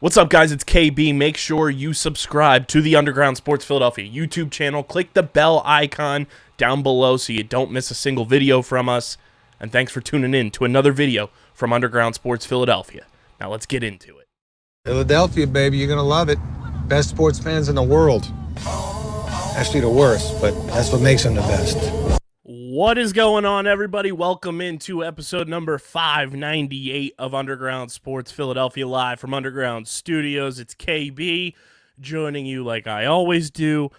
What's up, guys? It's KB. Make sure you subscribe to the Underground Sports Philadelphia YouTube channel. Click the bell icon down below so you don't miss a single video from us. And thanks for tuning in to another video from Underground Sports Philadelphia. Now let's get into it. Philadelphia, baby, you're going to love it. Best sports fans in the world. Actually, the worst, but that's what makes them the best. What is going on, everybody? Welcome into episode number 598 of Underground Sports Philadelphia, live from Underground Studios. It's KB joining you like I always do.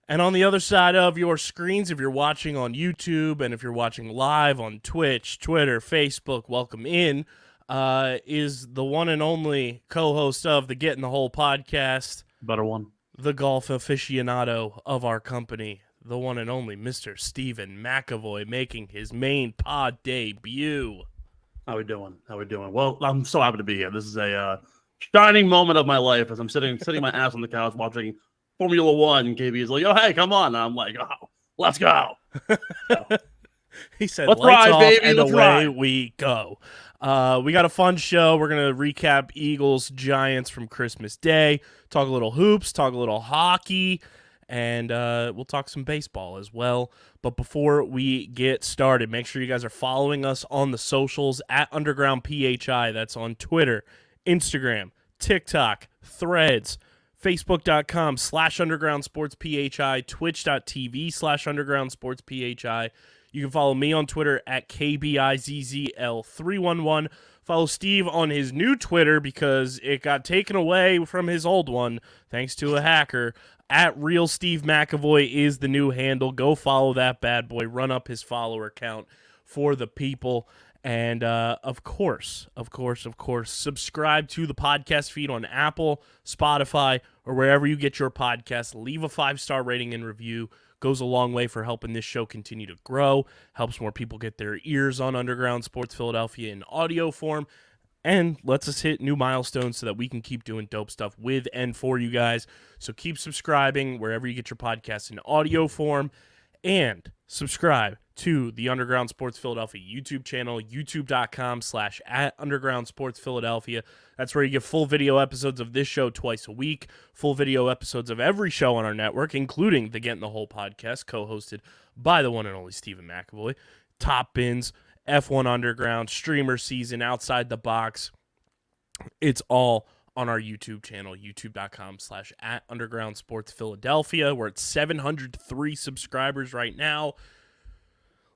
And on the other side of your screens, if you're watching on YouTube and if you're watching live on Twitch, Twitter, Facebook, welcome in, is the one and only co-host of the Get in the Hole podcast. Better one. The golf aficionado of our company, the one and only Mr. Steven McAvoy, making his main pod debut. How we doing? Well, I'm so happy to be here. This is a shining moment of my life as I'm sitting my ass on the couch watching Formula One. And KB is like, "Oh, hey, come on!" And I'm like, "Oh, let's go." He said, "Let's "Lights ride, off, baby. and Let's away ride." we go." We got a fun show. We're gonna recap Eagles Giants from Christmas Day, talk a little hoops, talk a little hockey. And we'll talk some baseball as well. But before we get started, make sure you guys are following us on the socials at Underground PHI. That's on Twitter, Instagram, TikTok, Threads, Facebook.com/Underground Sports PHI, Twitch.tv/Underground Sports PHI. You can follow me on Twitter at KBIZZL311. Follow Steve on his new Twitter because it got taken away from his old one thanks to a hacker. At Real Steve McAvoy is the new handle. Go follow that bad boy. Run up his follower count for the people. And of course, subscribe to the podcast feed on Apple, Spotify, or wherever you get your podcasts. Leave a 5-star rating and review. Goes a long way for helping this show continue to grow. Helps more people get their ears on Underground Sports Philadelphia in audio form. And lets us hit new milestones so that we can keep doing dope stuff with and for you guys. So keep subscribing wherever you get your podcasts in audio form. And subscribe to the Underground Sports Philadelphia YouTube channel, youtube.com/@Underground Sports Philadelphia. That's where you get full video episodes of this show twice a week, full video episodes of every show on our network, including the Get in the Hole podcast, co-hosted by the one and only Steven McAvoy, Top Bins, F1 Underground, streamer season, Outside the Box. It's all on our YouTube channel, youtube.com/@Underground Sports Philadelphia. We're at 703 subscribers right now.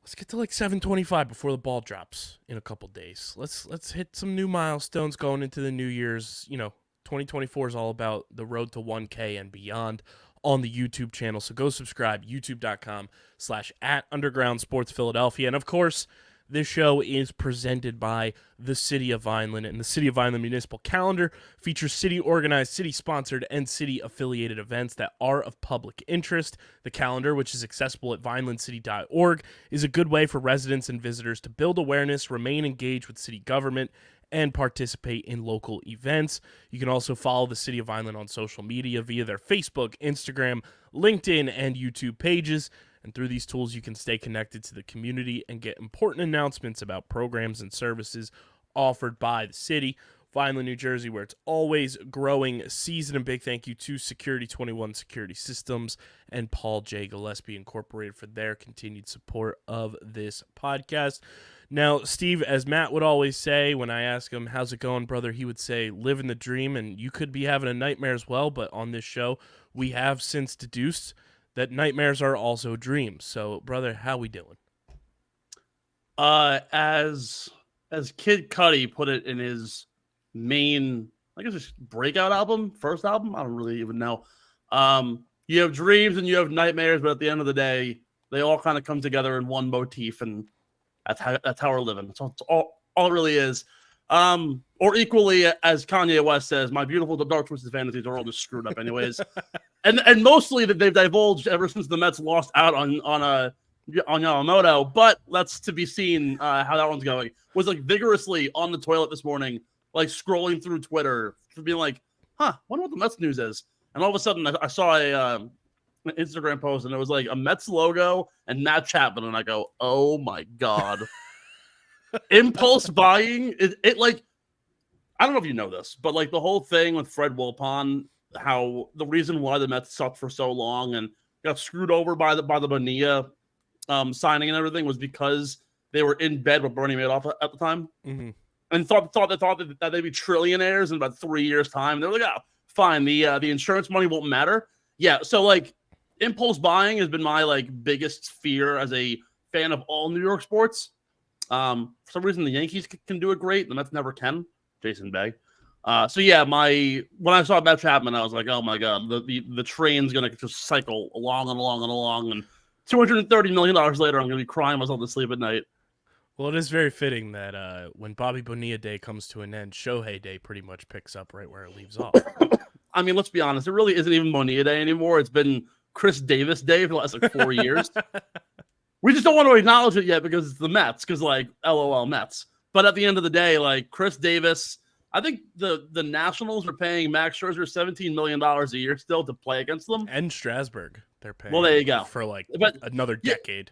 Let's get to like 725 before the ball drops in a couple days. Let's hit some new milestones going into the New Year's. 2024 is all about the road to 1K and beyond on the YouTube channel. So go subscribe, youtube.com/@Underground Sports Philadelphia. And of course, this show is presented by the City of Vineland, and the City of Vineland Municipal Calendar features city-organized, city-sponsored, and city-affiliated events that are of public interest. The calendar, which is accessible at vinelandcity.org, is a good way for residents and visitors to build awareness, remain engaged with city government, and participate in local events. You can also follow the City of Vineland on social media via their Facebook, Instagram, LinkedIn, and YouTube pages. And through these tools, you can stay connected to the community and get important announcements about programs and services offered by the city. Vineland, New Jersey, where it's always growing season. And big thank you to Security 21 Security Systems and Paul J. Gillespie Incorporated for their continued support of this podcast. Now, Steve, as Matt would always say when I ask him, how's it going, brother? He would say, living the dream, and you could be having a nightmare as well. But on this show, we have since deduced that nightmares are also dreams. So, brother, how we doing? As Kid Cudi put it in his main, I guess, his breakout album, first album. I don't really even know. You have dreams and you have nightmares, but at the end of the day, they all kind of come together in one motif, and that's how we're living. That's all it really is. Or equally, as Kanye West says, my beautiful dark twisted fantasies are all just screwed up anyways. and mostly that they've divulged ever since the Mets lost out on Yamamoto, but that's to be seen how that one's going. Was like vigorously on the toilet this morning, like scrolling through Twitter, being like, wonder what the Mets news is. And all of a sudden I saw an Instagram post and it was like a Mets logo and Matt Chapman, and I go, oh my God. Impulse buying, it like I don't know if you know this, but like the whole thing with Fred Wilpon, how the reason why the Mets sucked for so long and got screwed over by the Bonilla signing and everything was because they were in bed with Bernie Madoff at the time, and thought that they'd be trillionaires in about 3 years' time. They're like, oh, fine, the insurance money won't matter. Yeah, so like impulse buying has been my like biggest fear as a fan of all New York sports. For some reason, the Yankees can do it great. The Mets never can. Jason Bay. So yeah, when I saw Matt Chapman, I was like, oh my god, the train's gonna just cycle along and along and along, and $230 million later, I'm gonna be crying myself to sleep at night. Well, it is very fitting that when Bobby Bonilla Day comes to an end, Shohei Day pretty much picks up right where it leaves off. I mean, let's be honest, it really isn't even Bonilla Day anymore. It's been Chris Davis Day for the last like 4 years. We just don't want to acknowledge it yet because it's the Mets, because like LOL Mets. But at the end of the day, like Chris Davis, I think the Nationals are paying Max Scherzer $17 million a year still to play against them. And Strasburg, they're paying. Well, there you go. For like another decade.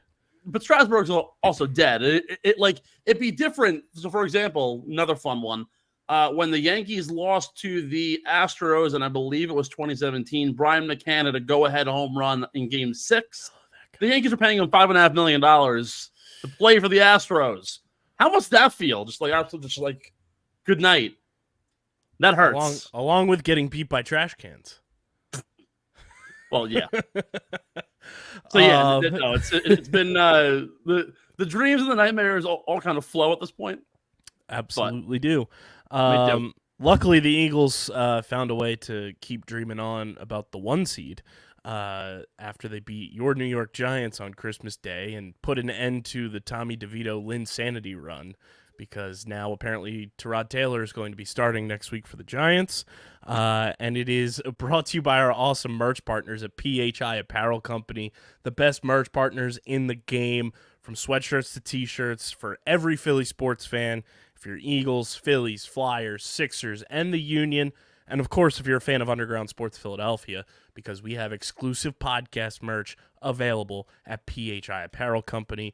But Strasburg's also dead. It'd be different. So, for example, another fun one. When the Yankees lost to the Astros, and I believe it was 2017, Brian McCann had a go-ahead home run in Game 6. The Yankees are paying him $5.5 million to play for the Astros. How must that feel? Just like good night. That hurts. Along with getting beat by trash cans. Well, yeah. So yeah, no, it's been the dreams and the nightmares all kind of flow at this point. Absolutely do. Luckily, the Eagles found a way to keep dreaming on about the 1 seed after they beat your New York Giants on Christmas Day and put an end to the Tommy DeVito Linsanity run, because now apparently Tyrod Taylor is going to be starting next week for the Giants. And it is brought to you by our awesome merch partners at PHI Apparel Company, the best merch partners in the game, from sweatshirts to T-shirts for every Philly sports fan. If you're Eagles, Phillies, Flyers, Sixers, and the Union, and of course, if you're a fan of Underground Sports Philadelphia, because we have exclusive podcast merch available at PHI Apparel Company.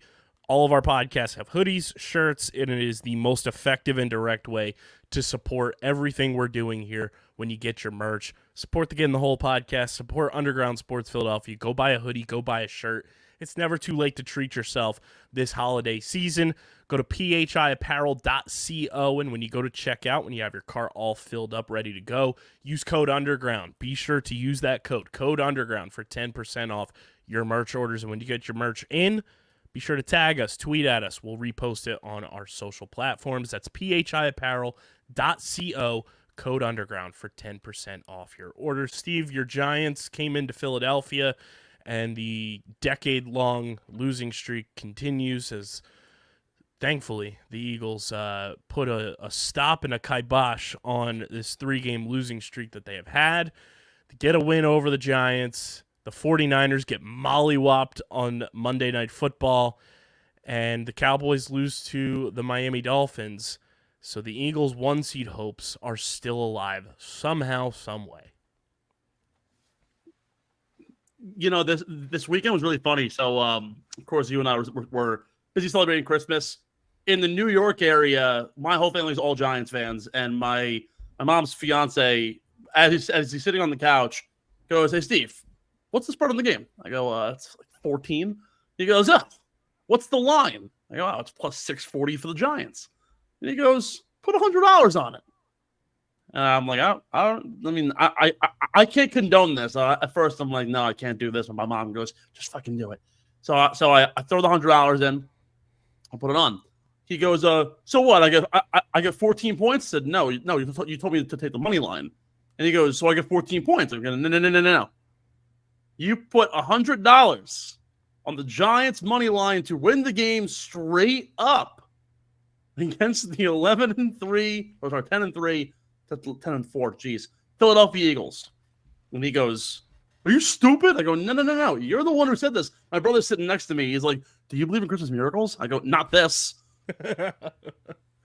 All of our podcasts have hoodies, shirts, and it is the most effective and direct way to support everything we're doing here when you get your merch. Support the Get in the Hole podcast, support Underground Sports Philadelphia. Go buy a hoodie, go buy a shirt. It's never too late to treat yourself this holiday season. Go to phiapparel.co, and when you go to checkout, when you have your cart all filled up, ready to go, use code UNDERGROUND. Be sure to use that code UNDERGROUND, for 10% off your merch orders. And when you get your merch in, be sure to tag us, tweet at us. We'll repost it on our social platforms. That's phiapparel.co, code UNDERGROUND for 10% off your order. Steve, your Giants came into Philadelphia, and the decade-long losing streak continues as, thankfully, the Eagles put a stop and a kibosh on this 3-game losing streak that they have had to get a win over the Giants. The 49ers get mollywopped on Monday Night Football, and the Cowboys lose to the Miami Dolphins. So the Eagles' 1-seed hopes are still alive somehow, some way. You know, this weekend was really funny. So, of course, you and I were busy celebrating Christmas. In the New York area, my whole family is all Giants fans, and my mom's fiance, as he's sitting on the couch, goes, "Hey, Steve, what's the spread on the game?" I go, "It's like 14." He goes, "Oh, what's the line?" I go, "Oh, it's plus 640 for the Giants." And he goes, "Put $100 on it." And I'm like, I can't condone this. At first, I'm like, no, I can't do this. And my mom goes, "Just fucking do it." So I throw the $100 in. I put it on. He goes, "So what? I get 14 points." I said, No, you told me to take the money line. And he goes, "So I get 14 points." I'm going, No. You put $100 on the Giants money line to win the game straight up against the 10-3, to 10-4, geez, Philadelphia Eagles. And he goes, "Are you stupid?" I go, No. You're the one who said this. My brother's sitting next to me. He's like, "Do you believe in Christmas miracles?" I go, "Not this."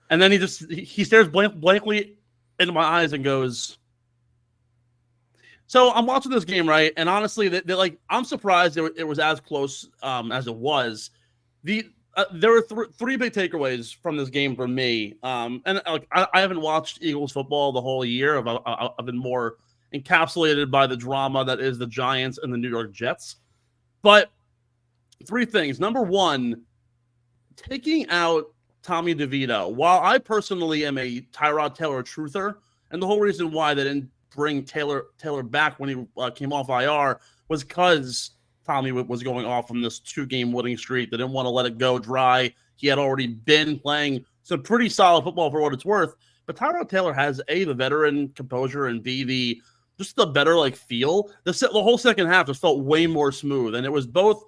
And then he stares blankly into my eyes and goes, so I'm watching this game, right? And honestly, I'm surprised it was as close as it was. The there were three big takeaways from this game for me. And I haven't watched Eagles football the whole year. I've been more encapsulated by the drama that is the Giants and the New York Jets. But three things. Number one, taking out Tommy DeVito. While I personally am a Tyrod Taylor truther, and the whole reason why they didn't bring Taylor back when he came off IR was because Tommy was going off from this 2-game winning streak. They didn't want to let it go dry. He had already been playing some pretty solid football for what it's worth. But Tyrod Taylor has A, the veteran composure, and B, just the better feel. The whole second half just felt way more smooth. And it was both,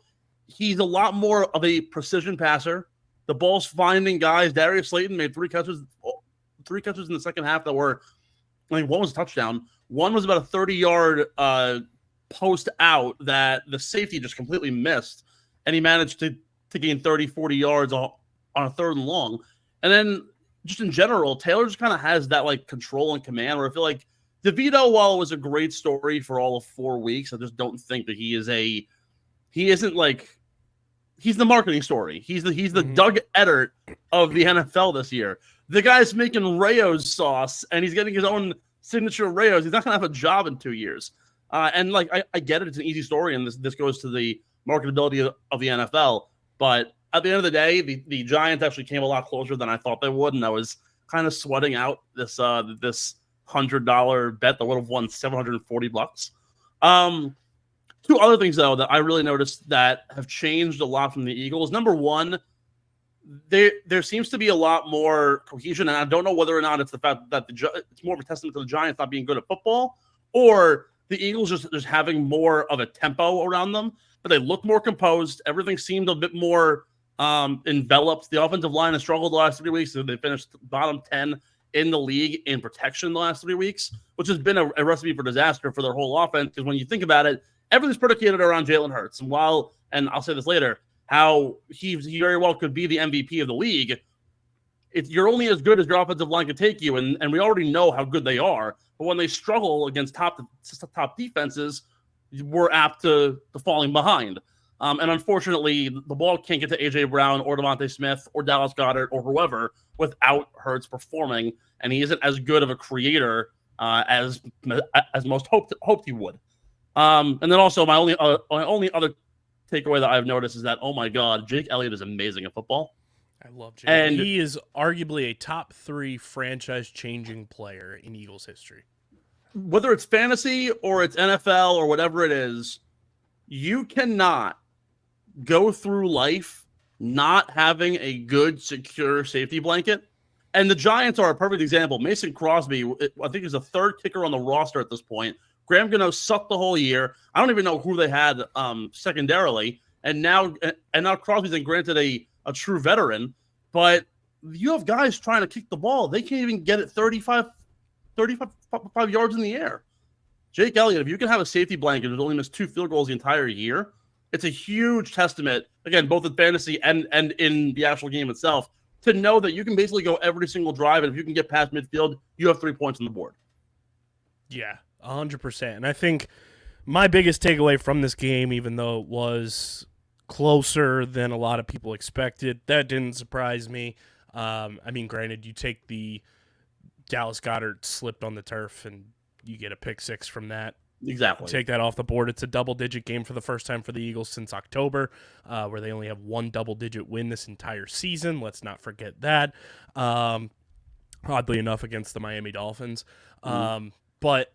he's a lot more of a precision passer. The ball's finding guys. Darius Slayton made three catches in the second half that were, one was a touchdown. One was about a 30-yard post out that the safety just completely missed, and he managed to gain 30, 40 yards on a 3rd and long. And then just in general, Taylor just kind of has that control and command where I feel like DeVito, while it was a great story for all of 4 weeks, I just don't think that he's the marketing story. He's the Doug Edert of the NFL this year. The guy's making Rayo's sauce, and he's getting his own signature Rayo's. He's not going to have a job in 2 years. And I get it. It's an easy story, and this goes to the marketability of the NFL. But at the end of the day, the Giants actually came a lot closer than I thought they would, and I was kind of sweating out this $100 bet that would have won $740. Two other things, though, that I really noticed that have changed a lot from the Eagles. Number one, there seems to be a lot more cohesion, and I don't know whether or not it's the fact that it's more of a testament to the Giants not being good at football, or the Eagles just having more of a tempo around them, but they look more composed. Everything seemed a bit more enveloped. The offensive line has struggled the last 3 weeks. So they finished bottom 10 in the league in protection the last 3 weeks, which has been a recipe for disaster for their whole offense. Because when you think about it, everything's predicated around Jalen Hurts. And I'll say this later, how he very well could be the MVP of the league, you're only as good as your offensive line can take you, and we already know how good they are. But when they struggle against top defenses, we're apt to falling behind. And unfortunately, the ball can't get to A.J. Brown or Devontae Smith or Dallas Goedert or whoever without Hurts performing, and he isn't as good of a creator as most hoped he would. And then also my only other takeaway that I've noticed is that, oh my God, Jake Elliott is amazing at football. I love Jake. And he is arguably a top 3 franchise-changing player in Eagles history. Whether it's fantasy or it's NFL or whatever it is, you cannot go through life not having a good, secure safety blanket. And the Giants are a perfect example. Mason Crosby, I think, is the 3rd kicker on the roster at this point. Graham Gano sucked the whole year. I don't even know who they had secondarily. And now Crosby's been granted a true veteran, but you have guys trying to kick the ball. They can't even get it 35 yards in the air. Jake Elliott, if you can have a safety blanket who's only missed 2 field goals the entire year, it's a huge testament, again, both in fantasy and in the actual game itself, to know that you can basically go every single drive, and if you can get past midfield, you have 3 points on the board. Yeah, 100%. And I think my biggest takeaway from this game, even though it was closer than a lot of people expected, that didn't surprise me. Granted, you take the Dallas Goedert slipped on the turf and you get a pick 6 from that. Exactly. Take that off the board. It's a double-digit game for the first time for the Eagles since October, where they only have 1 double-digit win this entire season. Let's not forget that. Oddly enough, against the Miami Dolphins. But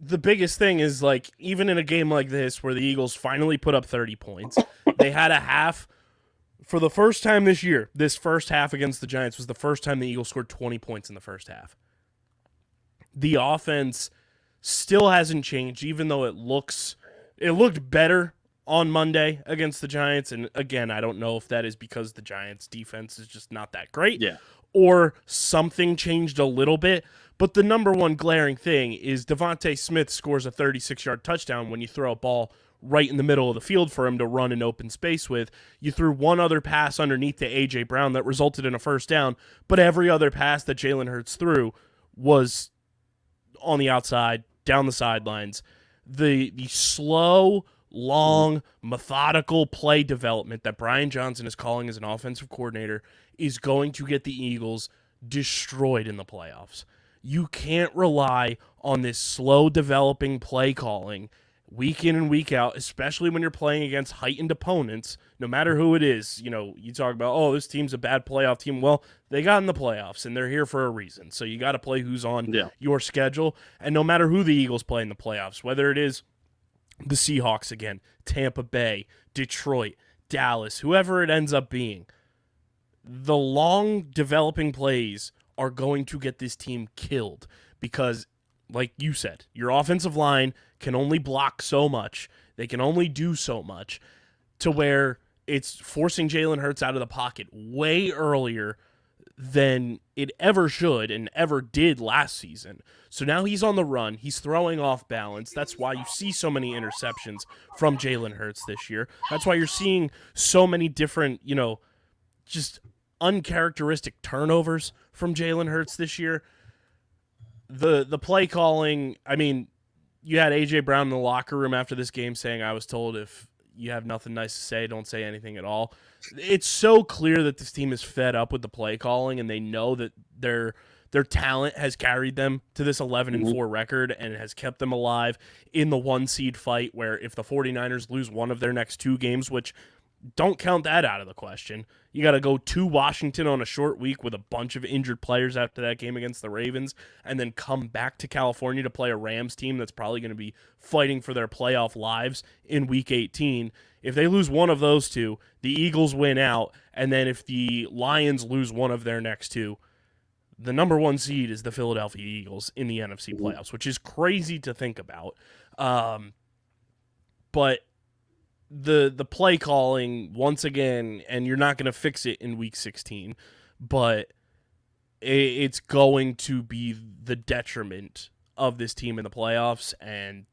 the biggest thing is, even in a game like this where the Eagles finally put up 30 points, they had a half. For the first time this year, this first half against the Giants was the first time the Eagles scored 20 points in the first half. The offense still hasn't changed, even though it looked better on Monday against the Giants. And again, I don't know if that is because the Giants defense is just not that great, or something changed a little bit. But the number one glaring thing is Devontae Smith scores a 36-yard touchdown when you throw a ball right in the middle of the field for him to run in open space with. You threw one other pass underneath to A.J. Brown that resulted in a first down, but every other pass that Jalen Hurts threw was on the outside, down the sidelines. The slow, long, methodical play development that Brian Johnson is calling as an offensive coordinator is going to get the Eagles destroyed in the playoffs. You can't rely on this slow developing play calling week in and week out, especially when you're playing against heightened opponents, no matter who it is. You know, you talk about, oh, this team's a bad playoff team. Well, they got in the playoffs, and they're here for a reason. So you got to play who's on your schedule. And no matter who the Eagles play in the playoffs, whether it is the Seahawks again, Tampa Bay, Detroit, Dallas, whoever it ends up being, the long developing plays are going to get this team killed because, like you said, your offensive line can only block so much. They can only do so much to where it's forcing Jalen Hurts out of the pocket way earlier than it ever should and ever did last season. So now he's on the run. He's throwing off balance. That's why you see so many interceptions from Jalen Hurts this year. That's why you're seeing so many different, just uncharacteristic turnovers from Jalen Hurts this year. The play calling, I mean, you had A.J. Brown in the locker room after this game saying, I was told if you have nothing nice to say, don't say anything at all. It's so clear that this team is fed up with the play calling, and they know that their talent has carried them to this 11-4 record and has kept them alive in the 1-seed fight, where if the 49ers lose one of their next 2 games, which don't count that out of the question, you got to go to Washington on a short week with a bunch of injured players after that game against the Ravens, and then come back to California to play a Rams team that's probably going to be fighting for their playoff lives in Week 18. If they lose one of those 2, the Eagles win out, and then if the Lions lose one of their next 2, the number 1 seed is the Philadelphia Eagles in the NFC playoffs, which is crazy to think about. But the play calling, once again, and you're not going to fix it in Week 16, but it's going to be the detriment of this team in the playoffs, and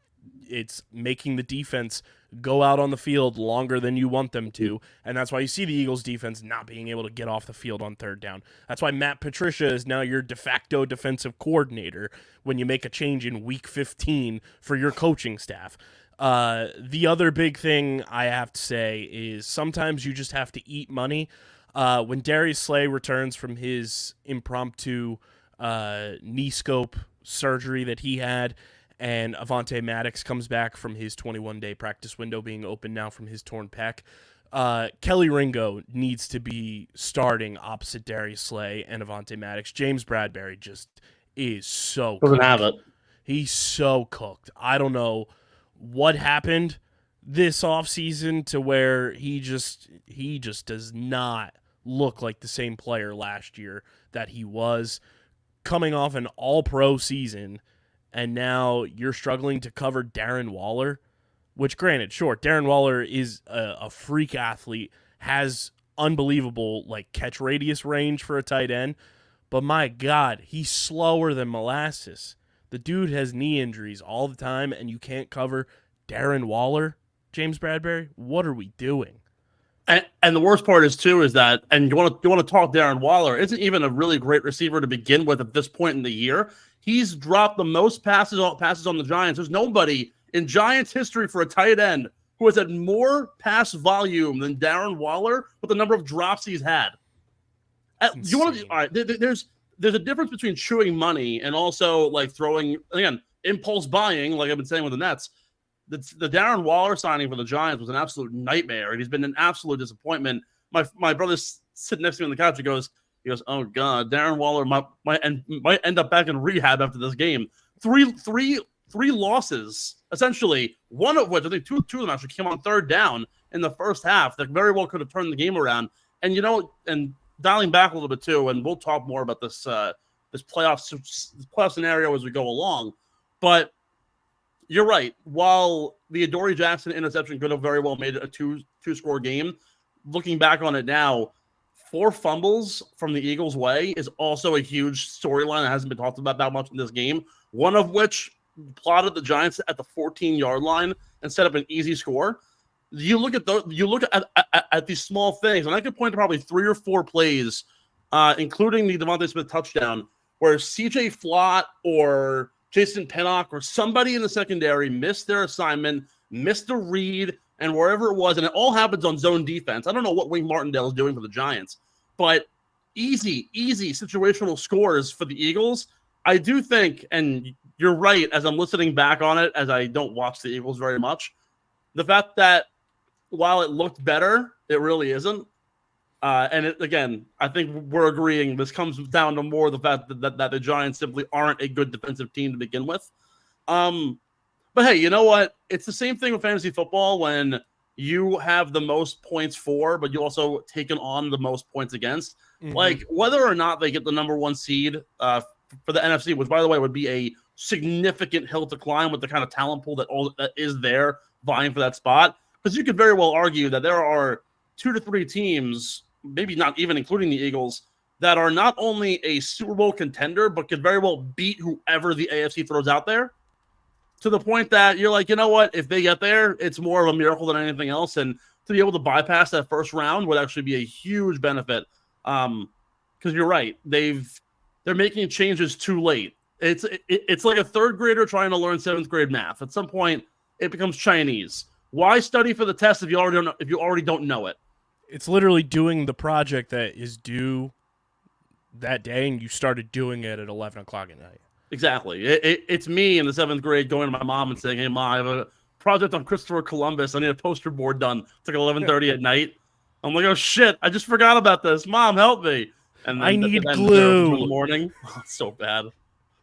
it's making the defense go out on the field longer than you want them to, and that's why you see the Eagles defense not being able to get off the field on third down. That's why Matt Patricia is now your de facto defensive coordinator when you make a change in Week 15 for your coaching staff. The other big thing I have to say is sometimes you just have to eat money. When Darius Slay returns from his impromptu knee scope surgery that he had, and Avonte Maddox comes back from his 21-day practice window being open now from his torn pec, Kelly Ringo needs to be starting opposite Darius Slay and Avonte Maddox. James Bradbury just is so doesn't cooked. have it. He's so cooked. I don't know what happened this offseason to where he just does not look like the same player last year that he was, coming off an all-pro season, and now you're struggling to cover Darren Waller, which, granted, sure, Darren Waller is a freak athlete, has unbelievable catch radius range for a tight end, but my God, he's slower than molasses. The dude has knee injuries all the time, and you can't cover Darren Waller, James Bradbury. What are we doing? And the worst part is that, and you want to talk Darren Waller, isn't even a really great receiver to begin with at this point in the year. He's dropped the most passes on the Giants. There's nobody in Giants history for a tight end who has had more pass volume than Darren Waller with the number of drops he's had. You want to? All right, there's a difference between chewing money and also throwing, again, impulse buying, like I've been saying with the Nets. The Darren Waller signing for the Giants was an absolute nightmare, and he's been an absolute disappointment. My brother's sitting next to me on the couch. He goes, "Oh God, Darren Waller might end up back in rehab after this game." Three losses, essentially. One of which, I think two of them actually came on third down in the first half. That very well could have turned the game around. And and dialing back a little bit too, and we'll talk more about this playoff scenario as we go along. But you're right. While the Adoree Jackson interception could have very well made it a two-score game, looking back on it now, 4 fumbles from the Eagles' way is also a huge storyline that hasn't been talked about that much in this game, one of which plotted the Giants at the 14-yard line and set up an easy score. You look at these small things, and I could point to probably 3 or 4 plays, including the Devontae Smith touchdown, where CJ Flott or Jason Pinnock or somebody in the secondary missed their assignment, missed a read, and wherever it was, and it all happens on zone defense. I don't know what Wink Martindale is doing for the Giants, but easy situational scores for the Eagles. I do think, and you're right, as I'm listening back on it, as I don't watch the Eagles very much, the fact that while it looked better, it really isn't. Again, I think we're agreeing this comes down to more the fact that the Giants simply aren't a good defensive team to begin with. But hey, you know what? It's the same thing with fantasy football when you have the most points for, but you also taken on the most points against. Mm-hmm. Like whether or not they get the number 1 seed for the NFC, which by the way would be a significant hill to climb with the kind of talent pool that is there vying for that spot. Because you could very well argue that there are 2 to 3 teams, maybe not even including the Eagles, that are not only a Super Bowl contender, but could very well beat whoever the AFC throws out there. To the point that you're like, you know what? If they get there, it's more of a miracle than anything else. And to be able to bypass that first round would actually be a huge benefit. Because you're right. They're making changes too late. It's like a 3rd grader trying to learn 7th grade math. At some point, it becomes Chinese. Why study for the test if you already don't know it? It's literally doing the project that is due that day, and you started doing it at 11 o'clock at night. Exactly. It's me in the 7th grade going to my mom and saying, hey, Mom, I have a project on Christopher Columbus. I need a poster board done. It's like 11:30 at night. I'm like, oh, shit, I just forgot about this. Mom, help me. And I need glue. In the morning. Oh, it's so bad.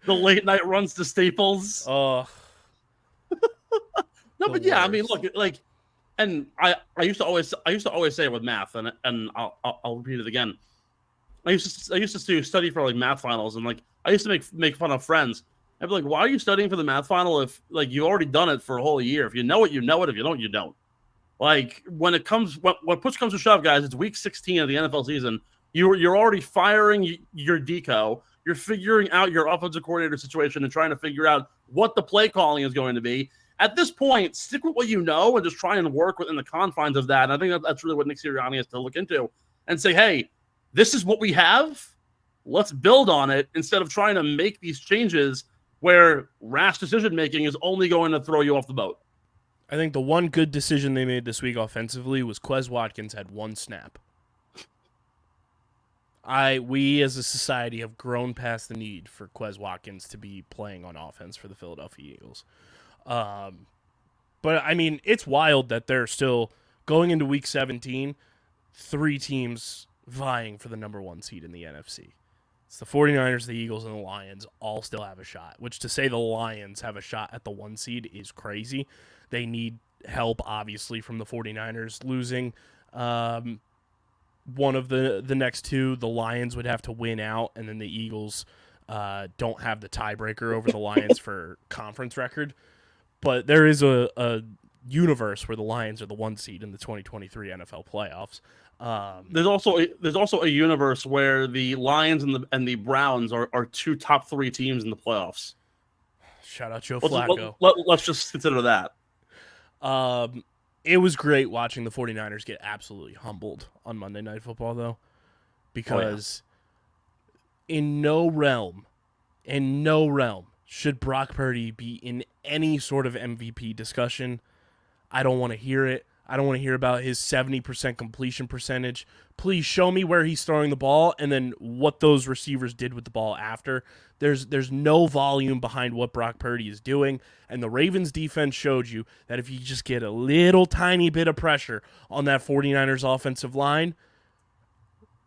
The late night runs to Staples. Oh. No, but yeah, I mean, look, like, and I used to always say with math, and I'll repeat it again. I used to study for like math finals, and like I used to make fun of friends. I'd be like, why are you studying for the math final if like you've already done it for a whole year? If you know it, you know it. If you don't, you don't. Like when push comes to shove, guys, it's week 16 of the NFL season. You're already firing your deco. You're figuring out your offensive coordinator situation and trying to figure out what the play calling is going to be. At this point, stick with what you know and just try and work within the confines of that. And I think that's really what Nick Sirianni has to look into and say, hey, this is what we have. Let's build on it instead of trying to make these changes where rash decision-making is only going to throw you off the boat. I think the one good decision they made this week offensively was Quez Watkins had 1 snap. We as a society have grown past the need for Quez Watkins to be playing on offense for the Philadelphia Eagles. But, I mean, it's wild that they're still going into Week 17, 3 teams vying for the number 1 seed in the NFC. It's the 49ers, the Eagles, and the Lions all still have a shot, which to say the Lions have a shot at the 1 seed is crazy. They need help, obviously, from the 49ers losing one of the next 2. The Lions would have to win out, and then the Eagles don't have the tiebreaker over the Lions for conference record. But there is a universe where the Lions are the 1 seed in the 2023 NFL playoffs. There's also a universe where the Lions and the Browns are 2 top 3 teams in the playoffs. Shout out Joe Flacco. Let's just consider that. It was great watching the 49ers get absolutely humbled on Monday Night Football, though, because in no realm should Brock Purdy be in any sort of MVP discussion. I don't want to hear it. I don't want to hear about his 70% completion percentage. Please show me where he's throwing the ball and then what those receivers did with the ball after. There's no volume behind what Brock Purdy is doing, and the Ravens defense showed you that if you just get a little tiny bit of pressure on that 49ers offensive line,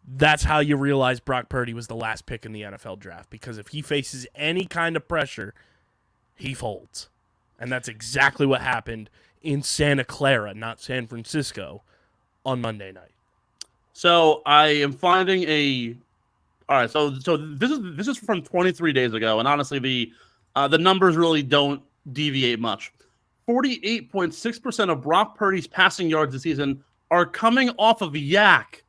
that's how you realize Brock Purdy was the last pick in the NFL draft, because if he faces any kind of pressure, he folds. And that's exactly what happened in Santa Clara, not San Francisco, on Monday night. So I am finding all right, so this is from 23 days ago, and honestly, the numbers really don't deviate much. 48.6% of Brock Purdy's passing yards this season are coming off of yak.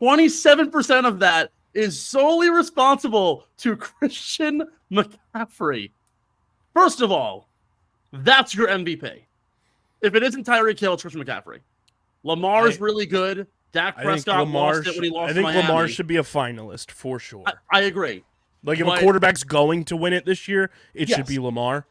27% of that is solely responsible to Christian McCaffrey. First of all, that's your MVP. If it isn't Tyreek Hill, it's Christian McCaffrey. Lamar is really good. Dak Prescott lost it when he lost to Miami. Lamar should be a finalist for sure. I agree. Like if a quarterback's going to win it this year, it should be Lamar.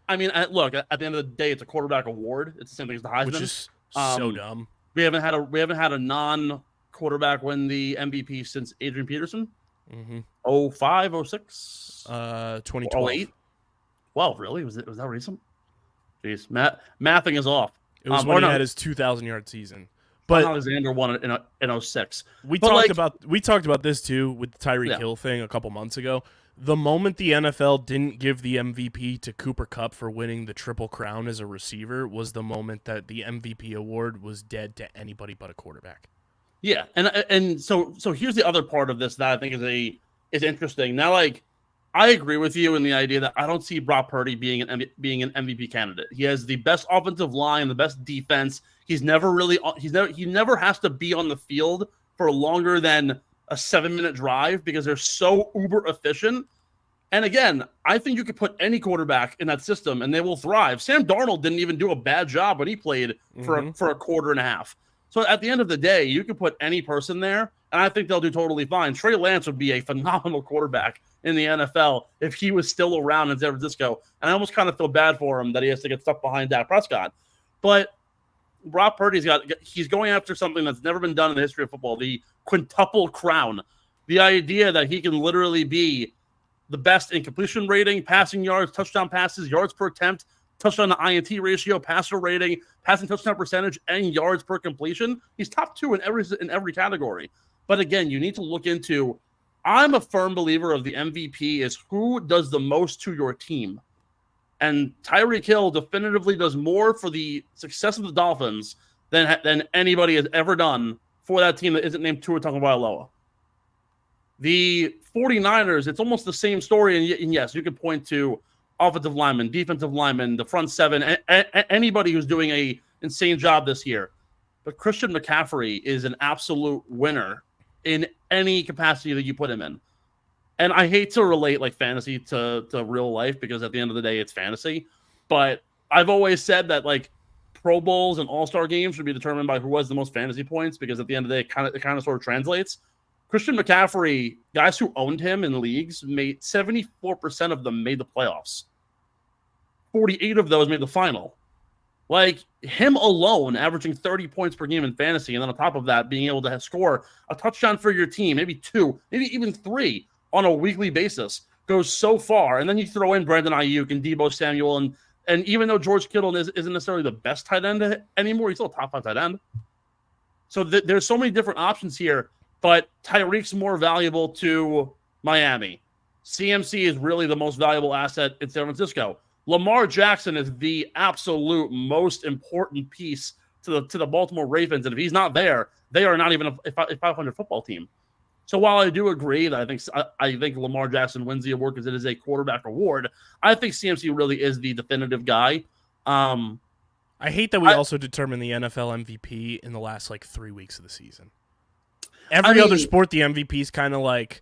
I mean, look, at the end of the day, it's a quarterback award. It's the same thing as the Heisman, which is so dumb. We haven't had a non-quarterback win the MVP since Adrian Peterson. 05, 06? 2012. 08? 12, really? Was that recent? Jeez, mathing is off. It was when he had his 2,000-yard season. But Alexander won it in 06. We talked about this too with the Tyreek Hill thing a couple months ago. The moment the NFL didn't give the MVP to Cooper Kupp for winning the Triple Crown as a receiver was the moment that the MVP award was dead to anybody but a quarterback. Yeah, and so here's the other part of this that I think is interesting. Now, like, I agree with you in the idea that I don't see Brock Purdy being an MVP candidate. He has the best offensive line, the best defense. He never has to be on the field for longer than a 7-minute drive because they're so uber efficient. And again, I think you could put any quarterback in that system and they will thrive. Sam Darnold didn't even do a bad job when he played for a quarter and a half. So at the end of the day, you could put any person there, and I think they'll do totally fine. Trey Lance would be a phenomenal quarterback in the NFL if he was still around in San Francisco. And I almost kind of feel bad for him that he has to get stuck behind Dak Prescott. But Brock Purdy's he's going after something that's never been done in the history of football, the quintuple crown. The idea that he can literally be the best in completion rating, passing yards, touchdown passes, yards per attempt, touchdown to INT ratio, passer rating, passing touchdown percentage, and yards per completion. He's top 2 in every category. But again, you need to look into, I'm a firm believer of the MVP is who does the most to your team. And Tyreek Hill definitively does more for the success of the Dolphins than anybody has ever done for that team that isn't named Tua Tagovailoa. The 49ers, it's almost the same story. And yes, you could point to offensive linemen, defensive linemen, the front seven, anybody who's doing a insane job this year. But Christian McCaffrey is an absolute winner in any capacity that you put him in. And I hate to relate like fantasy to real life because at the end of the day, it's fantasy. But I've always said that like Pro Bowls and All-Star games should be determined by who has the most fantasy points because at the end of the day, it kind of sort of translates. Christian McCaffrey, guys who owned him in leagues, made 74% of them made the playoffs. 48 of those made the final. Like him alone, averaging 30 points per game in fantasy, and then on top of that, being able to score a touchdown for your team, maybe 2, maybe even 3 on a weekly basis, goes so far. And then you throw in Brandon Ayuk and Deebo Samuel, and even though George Kittle isn't necessarily the best tight end anymore, he's still a top 5 tight end. So there's so many different options here, but Tyreek's more valuable to Miami. CMC is really the most valuable asset in San Francisco. Lamar Jackson is the absolute most important piece to the Baltimore Ravens, and if he's not there, they are not even a 500 football team. So while I do agree that I think Lamar Jackson wins the award because it is a quarterback award, I think CMC really is the definitive guy. I hate that we also determine the NFL MVP in the last like 3 weeks of the season. Every other sport, the MVP is kind of like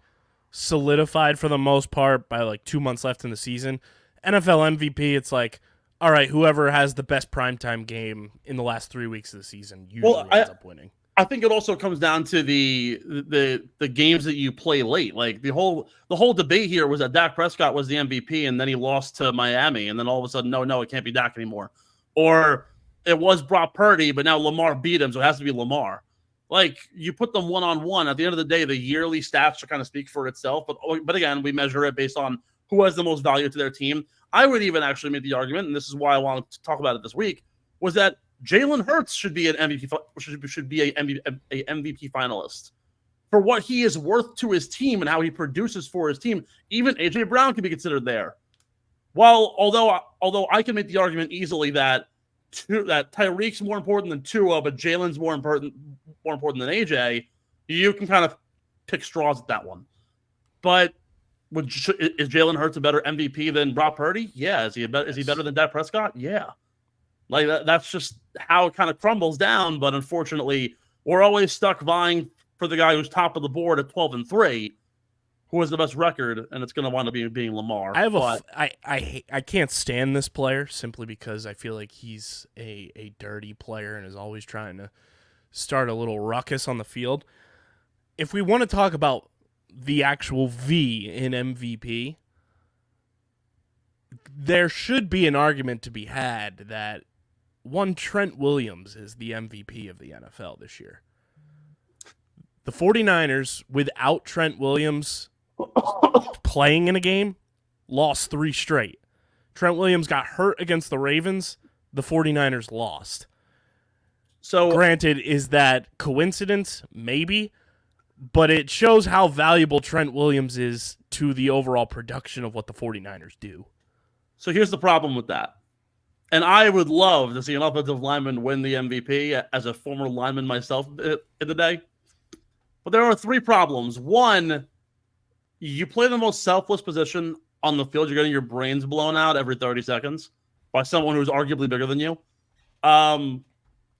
solidified for the most part by like 2 months left in the season. NFL MVP, it's like, all right, whoever has the best primetime game in the last 3 weeks of the season usually ends up winning. I think it also comes down to the games that you play late. Like the whole debate here was that Dak Prescott was the MVP and then he lost to Miami, and then all of a sudden, no, it can't be Dak anymore. Or it was Brock Purdy, but now Lamar beat him, so it has to be Lamar. Like you put them one-on-one. At the end of the day, the yearly stats should kind of speak for itself. But again, we measure it based on who has the most value to their team. I would even actually make the argument, and this is why I wanted to talk about it this week, was that Jalen Hurts should be an MVP, should be a MVP finalist for what he is worth to his team and how he produces for his team. Even AJ Brown can be considered there. Although I can make the argument easily that Tyreek's more important than Tua, but Jalen's more important than AJ, you can kind of pick straws at that one. But is Jalen Hurts a better MVP than Brock Purdy? Yeah. Is he better than Dak Prescott? Yeah. Like that's just how it kind of crumbles down. But unfortunately, we're always stuck vying for the guy who's top of the board at 12-3, who has the best record, and it's going to wind up being Lamar. I can't stand this player simply because I feel like he's a dirty player and is always trying to start a little ruckus on the field. If we want to talk about the actual V in MVP, there should be an argument to be had that one Trent Williams is the MVP of the NFL this year. The 49ers, without Trent Williams playing in a game, lost 3 straight. Trent Williams got hurt against the Ravens. The 49ers lost. So, granted, is that coincidence? Maybe. But it shows how valuable Trent Williams is to the overall production of what the 49ers do. So here's the problem with that. And I would love to see an offensive lineman win the MVP as a former lineman myself in the day. But there are 3 problems. One, you play the most selfless position on the field. You're getting your brains blown out every 30 seconds by someone who's arguably bigger than you.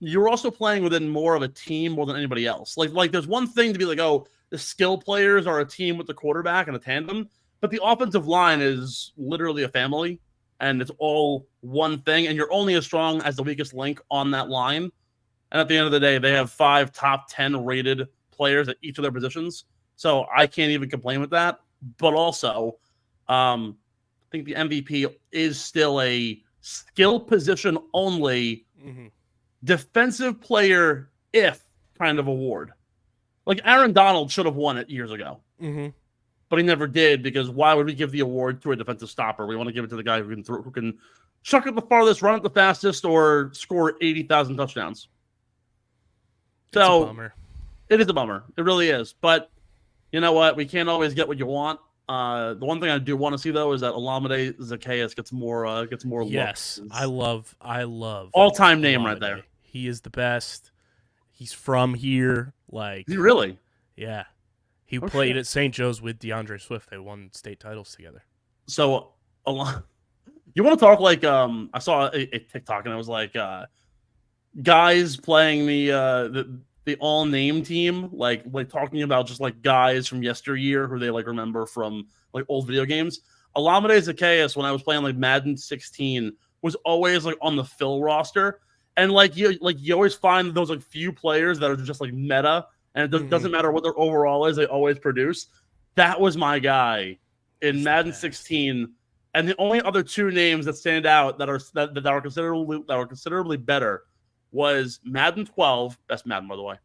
You're also playing within more of a team more than anybody else. Like there's one thing to be like, oh, the skill players are a team with the quarterback and a tandem, but the offensive line is literally a family, and it's all one thing, and you're only as strong as the weakest link on that line. And at the end of the day, they have 5 top 10 rated players at each of their positions. So I can't even complain with that. But also, I think the MVP is still a skill position only, defensive player if kind of award. Like Aaron Donald should have won it years ago. But he never did, because why would we give the award to a defensive stopper? We want to give it to the guy who can chuck it the farthest, run it the fastest, or score 80,000 touchdowns. So it's a bummer. It is a bummer. It really is. But you know what? We can't always get what you want. The one thing I do want to see though is that Olamide Zaccheaus gets more yes, looks. I love all-time name right there. He is the best. He's from here. Like, is he really? Yeah. He played at St. Joe's with DeAndre Swift. They won state titles together. So you want to talk like I saw a TikTok and it was like guys playing the all name team, like talking about just like guys from yesteryear who they like remember from like old video games. Olamide Zaccheaus, when I was playing like Madden 16, was always like on the Phil roster, and like you always find those like few players that are just like meta, and it doesn't matter what their overall is, they always produce. That was my guy in Madden 16, and the only other 2 names that stand out that are considerably better was Madden 12, best Madden, by the way.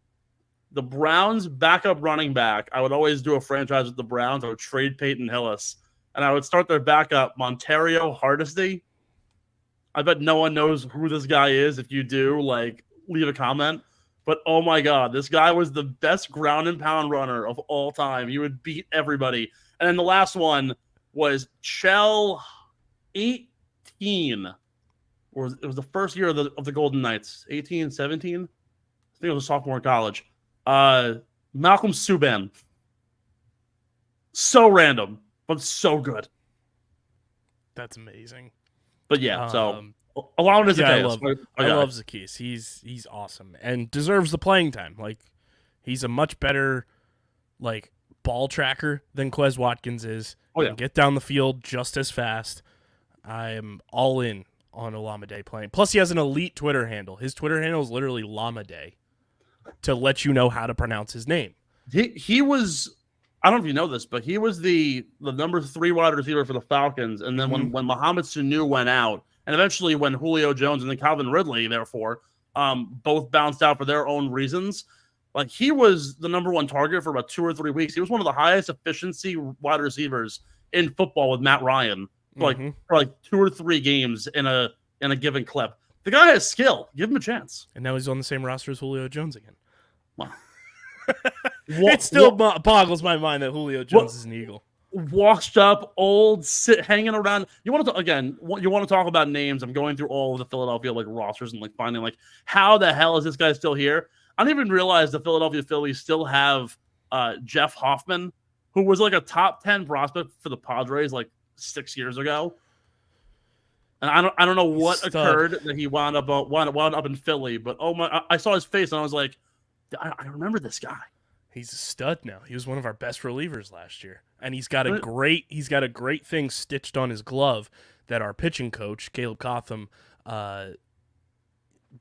The Browns' backup running back. I would always do a franchise with the Browns. I would trade Peyton Hillis, and I would start their backup, Montario Hardesty. I bet no one knows who this guy is. If you do, like, leave a comment. But, oh, my God, this guy was the best ground and pound runner of all time. He would beat everybody. And then the last one was Chell 18. It was the first year of the Golden Knights, 18, 17. I think it was a sophomore in college. Malcolm Subban. So random, but so good. That's amazing. But yeah, so allowing his I love Zaccheaus. He's awesome and deserves the playing time. Like, he's a much better like ball tracker than Quez Watkins is. Oh yeah, can get down the field just as fast. I am all in on Olamide playing. Plus, he has an elite Twitter handle. His Twitter handle is literally Lamade, to let you know how to pronounce his name. He was, I don't know if you know this, but he was the number 3 wide receiver for the Falcons. And then when Mohamed Sanu went out, and eventually when Julio Jones and then Calvin Ridley, therefore, both bounced out for their own reasons, like he was the number 1 target for about 2 or 3 weeks. He was one of the highest efficiency wide receivers in football with Matt Ryan. For like 2 or 3 games in a given clip. The guy has skill. Give him a chance. And now he's on the same roster as Julio Jones again. Wow. It still boggles my mind that Julio Jones is an Eagle. Washed up, old, hanging around. You want to talk about names? I'm going through all of the Philadelphia like rosters and like finding like how the hell is this guy still here? I didn't even realize the Philadelphia Phillies still have Jeff Hoffman, who was like a top 10 prospect for the Padres like 6 years ago, and I don't know what occurred that he wound up in Philly. But oh my, I saw his face and I was like, I remember this guy. He's a stud now. He was one of our best relievers last year, and he's got a great thing stitched on his glove that our pitching coach Caleb Cotham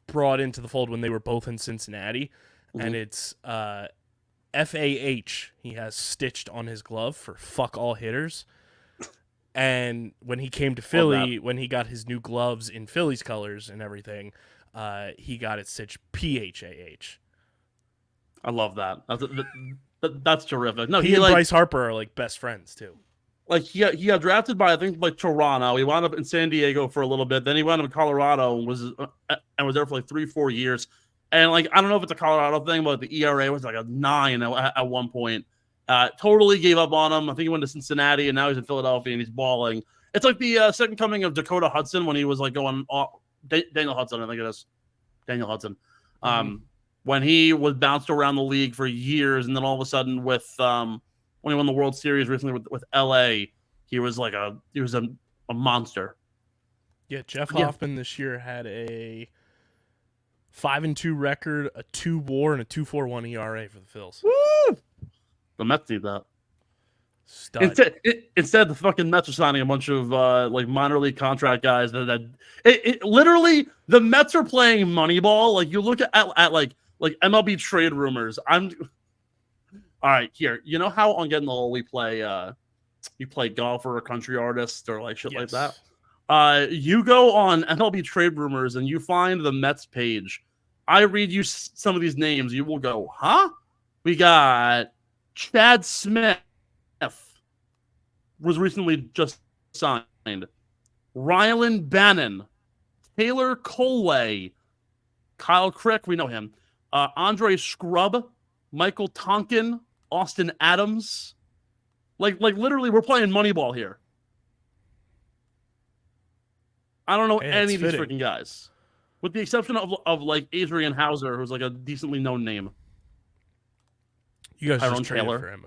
brought into the fold when they were both in Cincinnati, and it's FAH. He has stitched on his glove for fuck all hitters. And when he came to Philly, when he got his new gloves in Phillies colors and everything, he got it stitched PHAH. I love that. That's terrific. No, he and Bryce Harper are like best friends too. Like he got drafted by, I think, like Toronto. He wound up in San Diego for a little bit. Then he wound up in Colorado and was there for like 3-4 years. And like, I don't know if it's a Colorado thing, but the ERA was like a 9 at one point. Totally gave up on him. I think he went to Cincinnati and now he's in Philadelphia and he's balling. It's like the second coming of Dakota Hudson when he was like going off. Daniel Hudson, I think it is. Daniel Hudson. When he was bounced around the league for years, and then all of a sudden with when he won the World Series recently with LA, he was a monster. Yeah, Jeff Hoffman this year had a 5-2 record, a 2 WAR, and a 2.41 ERA for the Phils. Woo! The Mets need that. Instead, the fucking Mets are signing a bunch of like minor league contract guys that literally the Mets are playing Moneyball. Like you look at like MLB trade rumors. All right, here. You know how on Getting Old we play you play golf or a country artist or like shit like that? You go on MLB trade rumors and you find the Mets page. I read you some of these names, you will go, huh? We got Chad Smith was recently just signed. Rylan Bannon, Taylor Colway, Kyle Crick, we know him. Andre Scrub, Michael Tonkin, Austin Adams. Like literally, we're playing Moneyball here. I don't know any of these freaking guys, with the exception of like Adrian Hauser, who's like a decently known name. You guys just traded for him.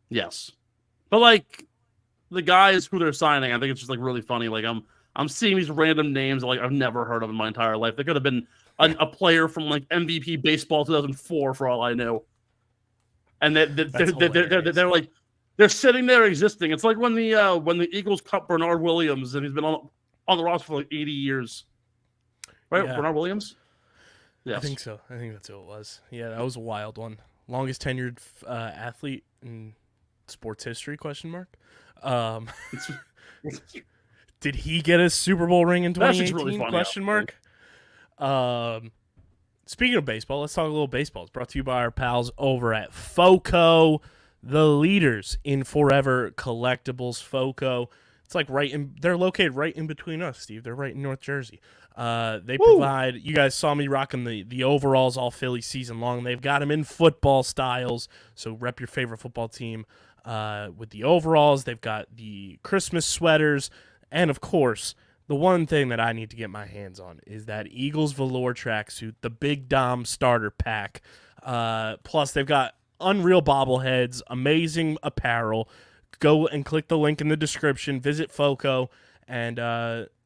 Yes, but like the guys who they're signing, I think it's just like really funny. Like I'm seeing these random names that like I've never heard of in my entire life. They could have been a player from like MVP baseball 2004 for all I know. And they're like they're sitting there existing. It's like when the Eagles cut Bernard Williams and he's been on the roster for like 80 years. Right, yeah. Bernard Williams. Yes. I think so. I think that's who it was. Yeah, that was a wild one. Longest tenured athlete in sports history? ? Did he get a Super Bowl ring in 2018? Really funny, ? Speaking of baseball, let's talk a little baseball. It's brought to you by our pals over at FOCO, the leaders in forever collectibles. FOCO. It's like they're located right in between us, Steve. They're right in North Jersey. They provide, you guys saw me rocking the overalls all Philly season long. They've got them in football styles, so rep your favorite football team with the overalls. They've got the Christmas sweaters, and of course, the one thing that I need to get my hands on is that Eagles velour tracksuit, the Big Dom starter pack. Plus, they've got unreal bobbleheads, amazing apparel. Go and click the link in the description. Visit FOCO and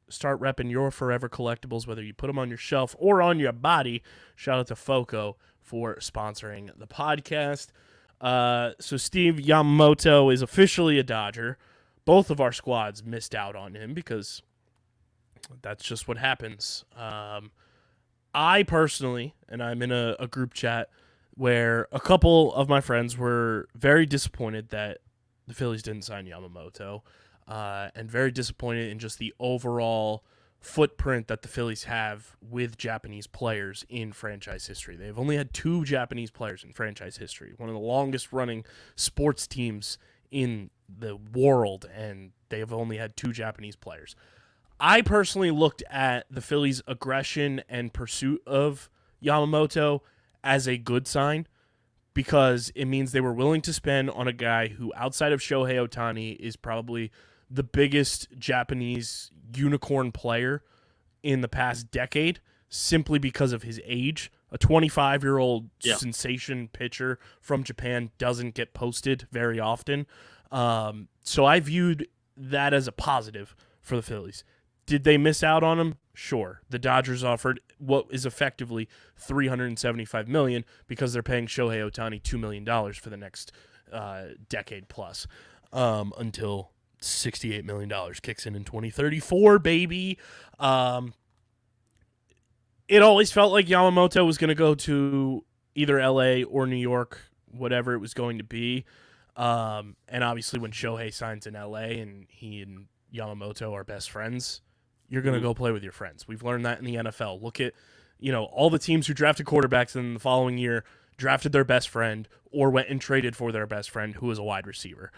start repping your forever collectibles, whether you put them on your shelf or on your body. Shout out to FOCO for sponsoring the podcast. So Steve Yamamoto is officially a Dodger. Both of our squads missed out on him because that's just what happens. I personally, and I'm in a group chat where a couple of my friends were very disappointed that the Phillies didn't sign Yamamoto, and very disappointed in just the overall footprint that the Phillies have with Japanese players in franchise history. They've only had 2 Japanese players in franchise history, one of the longest running sports teams in the world, and they've only had 2 Japanese players. I personally looked at the Phillies' aggression and pursuit of Yamamoto as a good sign, because it means they were willing to spend on a guy who, outside of Shohei Ohtani, is probably the biggest Japanese unicorn player in the past decade, simply because of his age. A 25-year-old sensation pitcher from Japan doesn't get posted very often. So I viewed that as a positive for the Phillies. Did they miss out on him? Sure. The Dodgers offered what is effectively $375 million because they're paying Shohei Ohtani $2 million for the next decade plus, until $68 million kicks in 2034, baby. It always felt like Yamamoto was going to go to either LA or New York, whatever it was going to be. And obviously, when Shohei signs in LA and he and Yamamoto are best friends, you're going to go play with your friends. We've learned that in the NFL. Look at, all the teams who drafted quarterbacks and the following year drafted their best friend or went and traded for their best friend who was a wide receiver.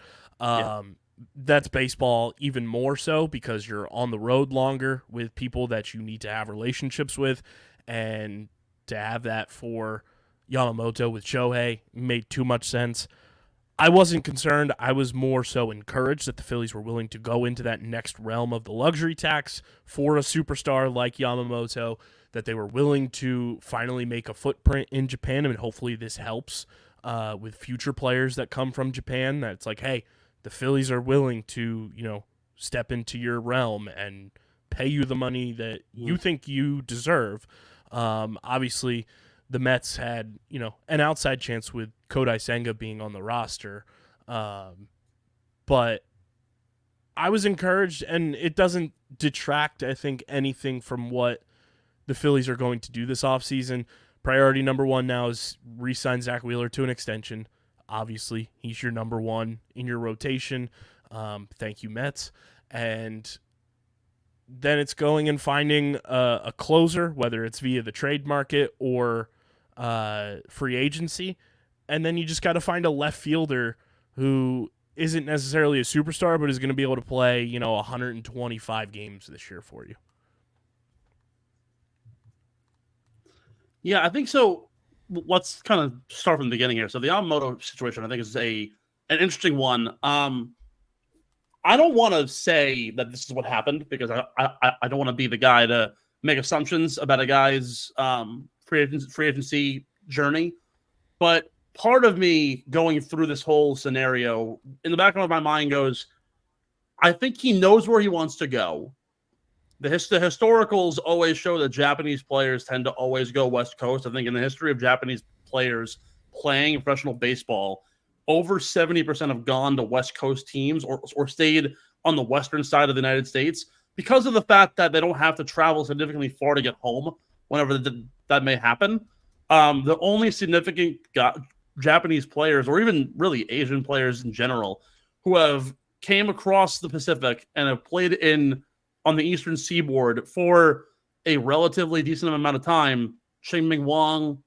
That's baseball even more so because you're on the road longer with people that you need to have relationships with, and to have that for Yamamoto with Shohei made too much sense. I wasn't concerned. I was more so encouraged that the Phillies were willing to go into that next realm of the luxury tax for a superstar like Yamamoto, that they were willing to finally make a footprint in Japan, and hopefully this helps with future players that come from Japan. That's like, hey, the Phillies are willing to, step into your realm and pay you the money that you think you deserve. Obviously, the Mets had, an outside chance with Kodai Senga being on the roster. But I was encouraged, and it doesn't detract, I think, anything from what the Phillies are going to do this offseason. Priority number one now is re-sign Zack Wheeler to an extension. Obviously, he's your number one in your rotation. Thank you, Mets. And then it's going and finding a closer, whether it's via the trade market or free agency. And then you just got to find a left fielder who isn't necessarily a superstar, but is going to be able to play, 125 games this year for you. Yeah, I think so. Let's kind of start from the beginning here. So the Yamamoto situation, I think, is an interesting one. I don't want to say that this is what happened because I don't want to be the guy to make assumptions about a guy's free agency journey. But part of me going through this whole scenario, in the back of my mind goes, I think he knows where he wants to go. The historicals always show that Japanese players tend to always go West Coast. I think in the history of Japanese players playing professional baseball, over 70% have gone to West Coast teams or stayed on the western side of the United States because of the fact that they don't have to travel significantly far to get home whenever that may happen. The only significant Japanese players, or even really Asian players in general, who have came across the Pacific and have played on the Eastern Seaboard for a relatively decent amount of time, Ching-Ming Wang,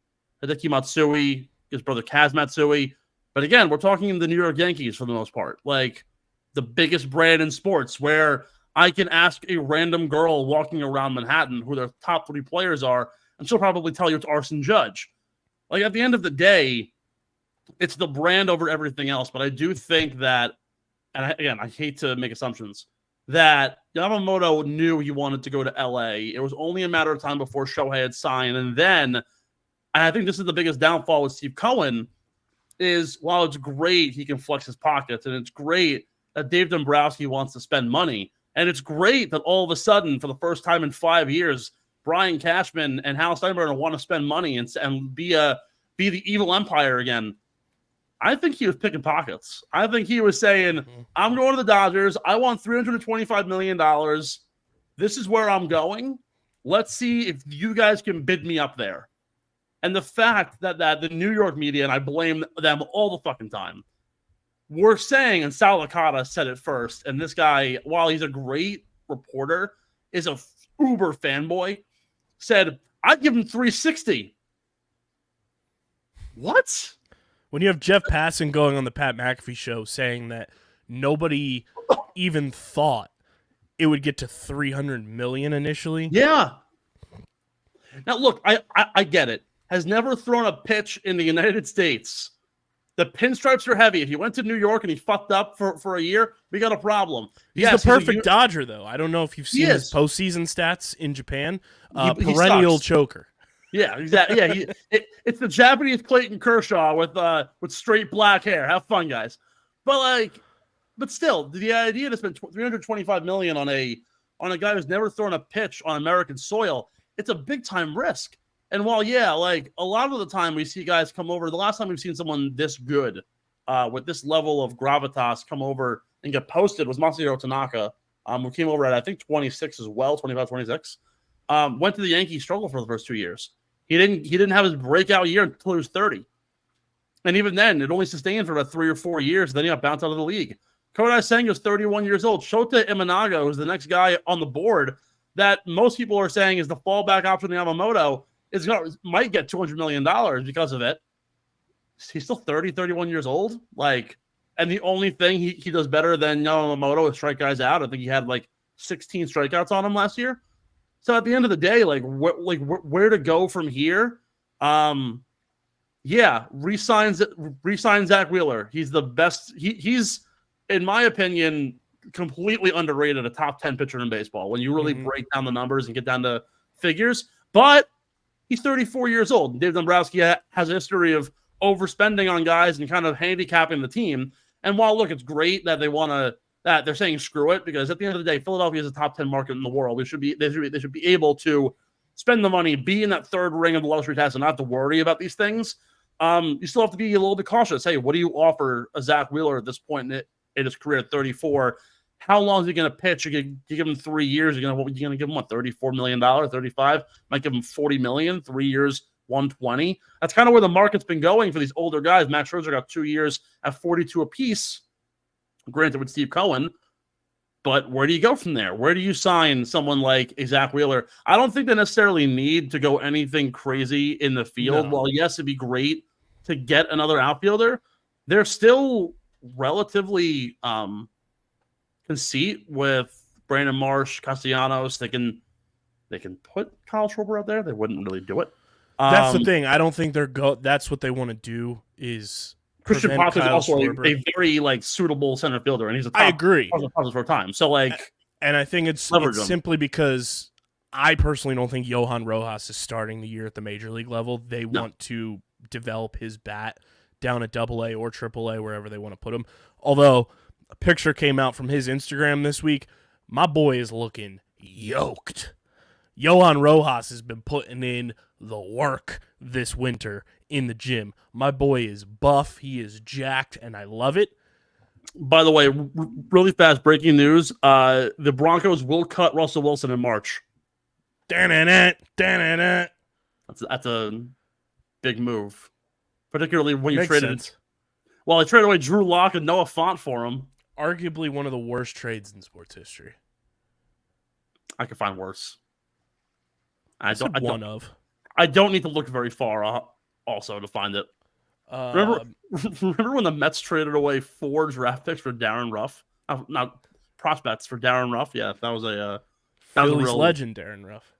Hideki Matsui, his brother Kaz Matsui. But again, we're talking the New York Yankees for the most part, like the biggest brand in sports, where I can ask a random girl walking around Manhattan who their top 3 players are, and she'll probably tell you it's Arson Judge. Like, at the end of the day, it's the brand over everything else. But I do think that, and I hate to make assumptions, that Yamamoto knew he wanted to go to LA. It was only a matter of time before Shohei had signed. And then, and I think this is the biggest downfall with Steve Cohen, is while it's great he can flex his pockets, and it's great that Dave Dombrowski wants to spend money, and it's great that all of a sudden, for the first time in 5 years, Brian Cashman and Hal Steinbrenner want to spend money and be the evil empire again. I think he was picking pockets. I think he was saying, I'm going to the Dodgers. I want $325 million. This is where I'm going. Let's see if you guys can bid me up there. And the fact that the New York media, and I blame them all the fucking time, were saying, and Sal Licata said it first, and this guy, while he's a great reporter, is a uber fanboy, said, I'd give him 360. What? When you have Jeff Passan going on the Pat McAfee show saying that nobody even thought it would get to $300 million initially. Yeah. Now, look, I get it. Has never thrown a pitch in the United States. The pinstripes are heavy. If he went to New York and he fucked up for a year, we got a problem. He's the perfect Dodger, though. I don't know if you've seen his postseason stats in Japan. Perennial choker. Yeah, exactly. Yeah, it's the Japanese Clayton Kershaw with straight black hair. Have fun, guys. But still, the idea to spend $325 million on a guy who's never thrown a pitch on American soil, it's a big time risk. And while, a lot of the time we see guys come over, the last time we've seen someone this good with this level of gravitas come over and get posted was Masahiro Tanaka, who came over at, I think, 26 as well, 25, 26. Went to the Yankees, struggled for the first 2 years. He didn't have his breakout year until he was 30. And even then, it only sustained for about 3 or 4 years. Then he got bounced out of the league. Kodai Senga's 31 years old. Shota Imanaga is the next guy on the board that most people are saying is the fallback option to Yamamoto might get $200 million because of it. He's still 30, 31 years old. And the only thing he does better than Yamamoto is strike guys out. I think he had 16 strikeouts on him last year. So at the end of the day, where to go from here? Resign Zack Wheeler. He's the best. He's, in my opinion, completely underrated, a top 10 pitcher in baseball when you really break down the numbers and get down to figures. But he's 34 years old. Dave Dombrowski has a history of overspending on guys and kind of handicapping the team. And while, look, it's great that they're saying screw it, because at the end of the day, Philadelphia is a top 10 market in the world. They should be able to spend the money, be in that third ring of the luxury tax, and not have to worry about these things. You still have to be a little bit cautious. Hey, what do you offer a Zack Wheeler at this point in his career at 34? How long is he going to pitch? You give him 3 years. You're going to give him what, $34 million, 35? Might give him $40 million, 3 years, 120. That's kind of where the market's been going for these older guys. Max Scherzer got 2 years at 42 apiece. Granted, with Steve Cohen. But where do you go from there? Where do you sign someone like a Zack Wheeler? I don't think they necessarily need to go anything crazy in the field. No. While, yes, it'd be great to get another outfielder, they're still relatively conceit with Brandon Marsh, Castellanos. They can put Kyle Schwarber out there. They wouldn't really do it. That's the thing. I don't think that's what they want to do is Christian Pop is also a very suitable center fielder, and he's a top. I agree. For a time. So and I think it's simply because I personally don't think Johan Rojas is starting the year at the major league level. They want to develop his bat down at AA or AAA, wherever they want to put him. Although a picture came out from his Instagram this week, my boy is looking yoked. Johan Rojas has been putting in the work this winter in the gym. My boy is buff, he is jacked, and I love it. By the way, really fast breaking news: the Broncos will cut Russell Wilson in March. That's a big move, particularly when you Makes traded. Sense. Well, I traded away Drew Lock and Noah Fant for him. Arguably one of the worst trades in sports history. I could find worse. I don't need to look very far also to find it. Remember when the Mets traded away 4 draft picks for Darren Ruff? Not prospects for Darren Ruff. Yeah, that was a Phillies legend, Darren Ruff.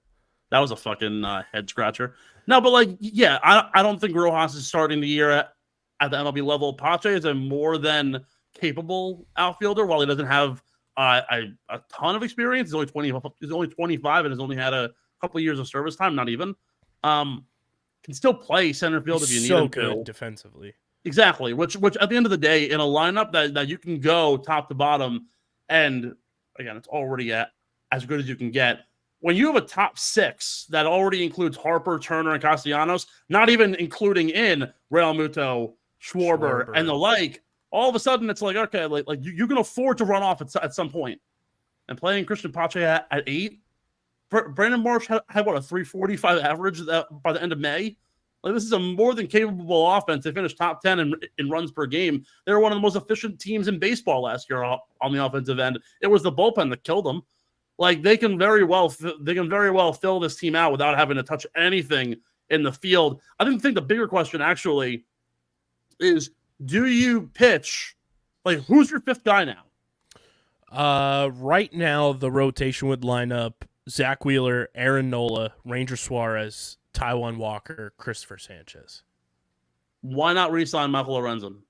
That was a fucking head scratcher. No, but I don't think Rojas is starting the year at the MLB level. Pache is a more than capable outfielder. While he doesn't have a ton of experience, he's only 25 and has only had a couple of years of service time. Not even. Can still play center field if you need him to. So good defensively. Exactly. Which at the end of the day, in a lineup that you can go top to bottom, and again, it's already as good as you can get. When you have a top 6 that already includes Harper, Turner, and Castellanos, not even including in Realmuto, Schwarber, and the like, all of a sudden it's okay, you can afford to run off at some point. And playing Christian Pache at 8, Brandon Marsh had what, a 345 average by the end of May. This is a more than capable offense. They finished top 10 in runs per game. They were one of the most efficient teams in baseball last year on the offensive end. It was the bullpen that killed them. They can very well fill this team out without having to touch anything in the field. I think the bigger question actually is, do you pitch? Who's your 5th guy now? Right now the rotation would line up Zack Wheeler, Aaron Nola, Ranger Suarez, Taijuan Walker, Christopher Sanchez. Why not re-sign Michael Lorenzen?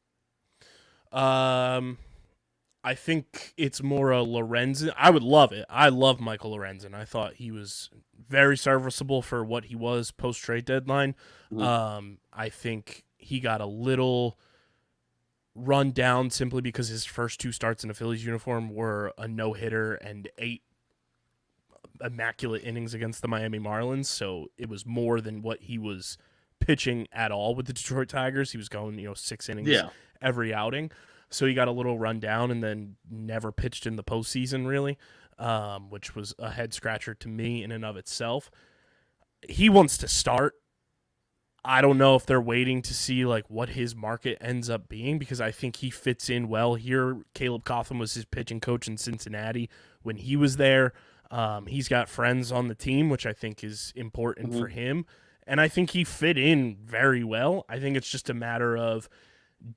I think it's more a Lorenzen. I would love it. I love Michael Lorenzen. I thought he was very serviceable for what he was post-trade deadline. Mm-hmm. I think he got a little run down simply because his first 2 starts in a Phillies uniform were a no-hitter and 8 immaculate innings against the Miami Marlins, so it was more than what he was pitching at all with the Detroit Tigers. He was going 6 innings every outing, so he got a little run down and then never pitched in the postseason really, which was a head scratcher to me in and of itself. He wants to start. I don't know if they're waiting to see like what his market ends up being, because I think he fits in well here. Caleb Coughlin was his pitching coach in Cincinnati when he was there. He's got friends on the team, which I think is important for him. And I think he fit in very well. I think it's just a matter of,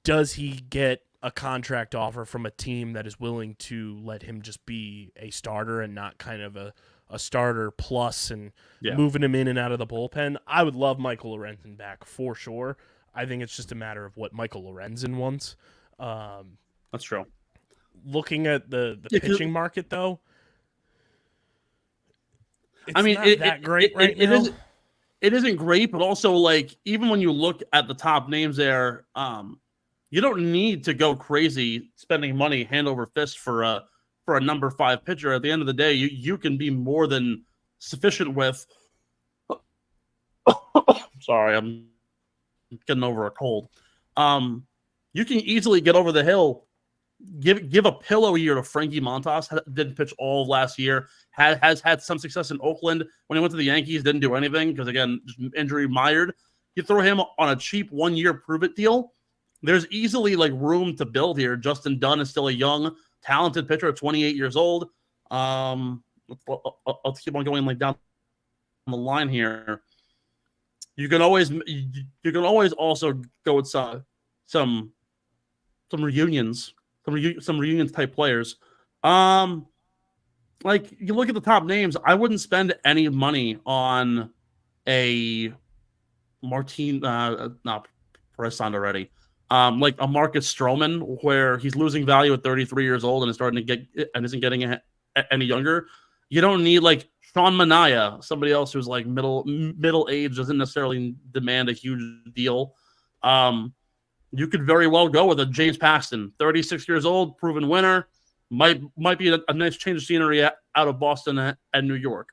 does he get a contract offer from a team that is willing to let him just be a starter and not kind of a starter plus and moving him in and out of the bullpen? I would love Michael Lorenzen back for sure. I think it's just a matter of what Michael Lorenzen wants. That's true. Looking at the pitching market, though, it's not that great right now. It isn't great, but also, like, even when you look at the top names there, you don't need to go crazy spending money hand over fist for a number 5 pitcher. At the end of the day, you can be more than sufficient with. Sorry, I'm getting over a cold. You can easily get over the hill. Give a pillow year to Frankie Montas. Didn't pitch all of last year. Has had some success in Oakland. When he went to the Yankees, didn't do anything because, again, just injury mired. You throw him on a cheap 1-year prove-it deal. There's easily like room to build here. Justin Dunn is still a young, talented pitcher at 28 years old. Let's keep on going like down the line here. You can always also go with some reunions. Some reunions type players. Like, you look at the top names, I wouldn't spend any money on a not Perez signed already. Like a Marcus Stroman, where he's losing value at 33 years old and is starting to get and isn't getting any younger. You don't need like Sean Manaea, somebody else who's like middle age, doesn't necessarily demand a huge deal. You could very well go with a James Paxton, 36 years old, proven winner. Might be a nice change of scenery out of Boston and New York.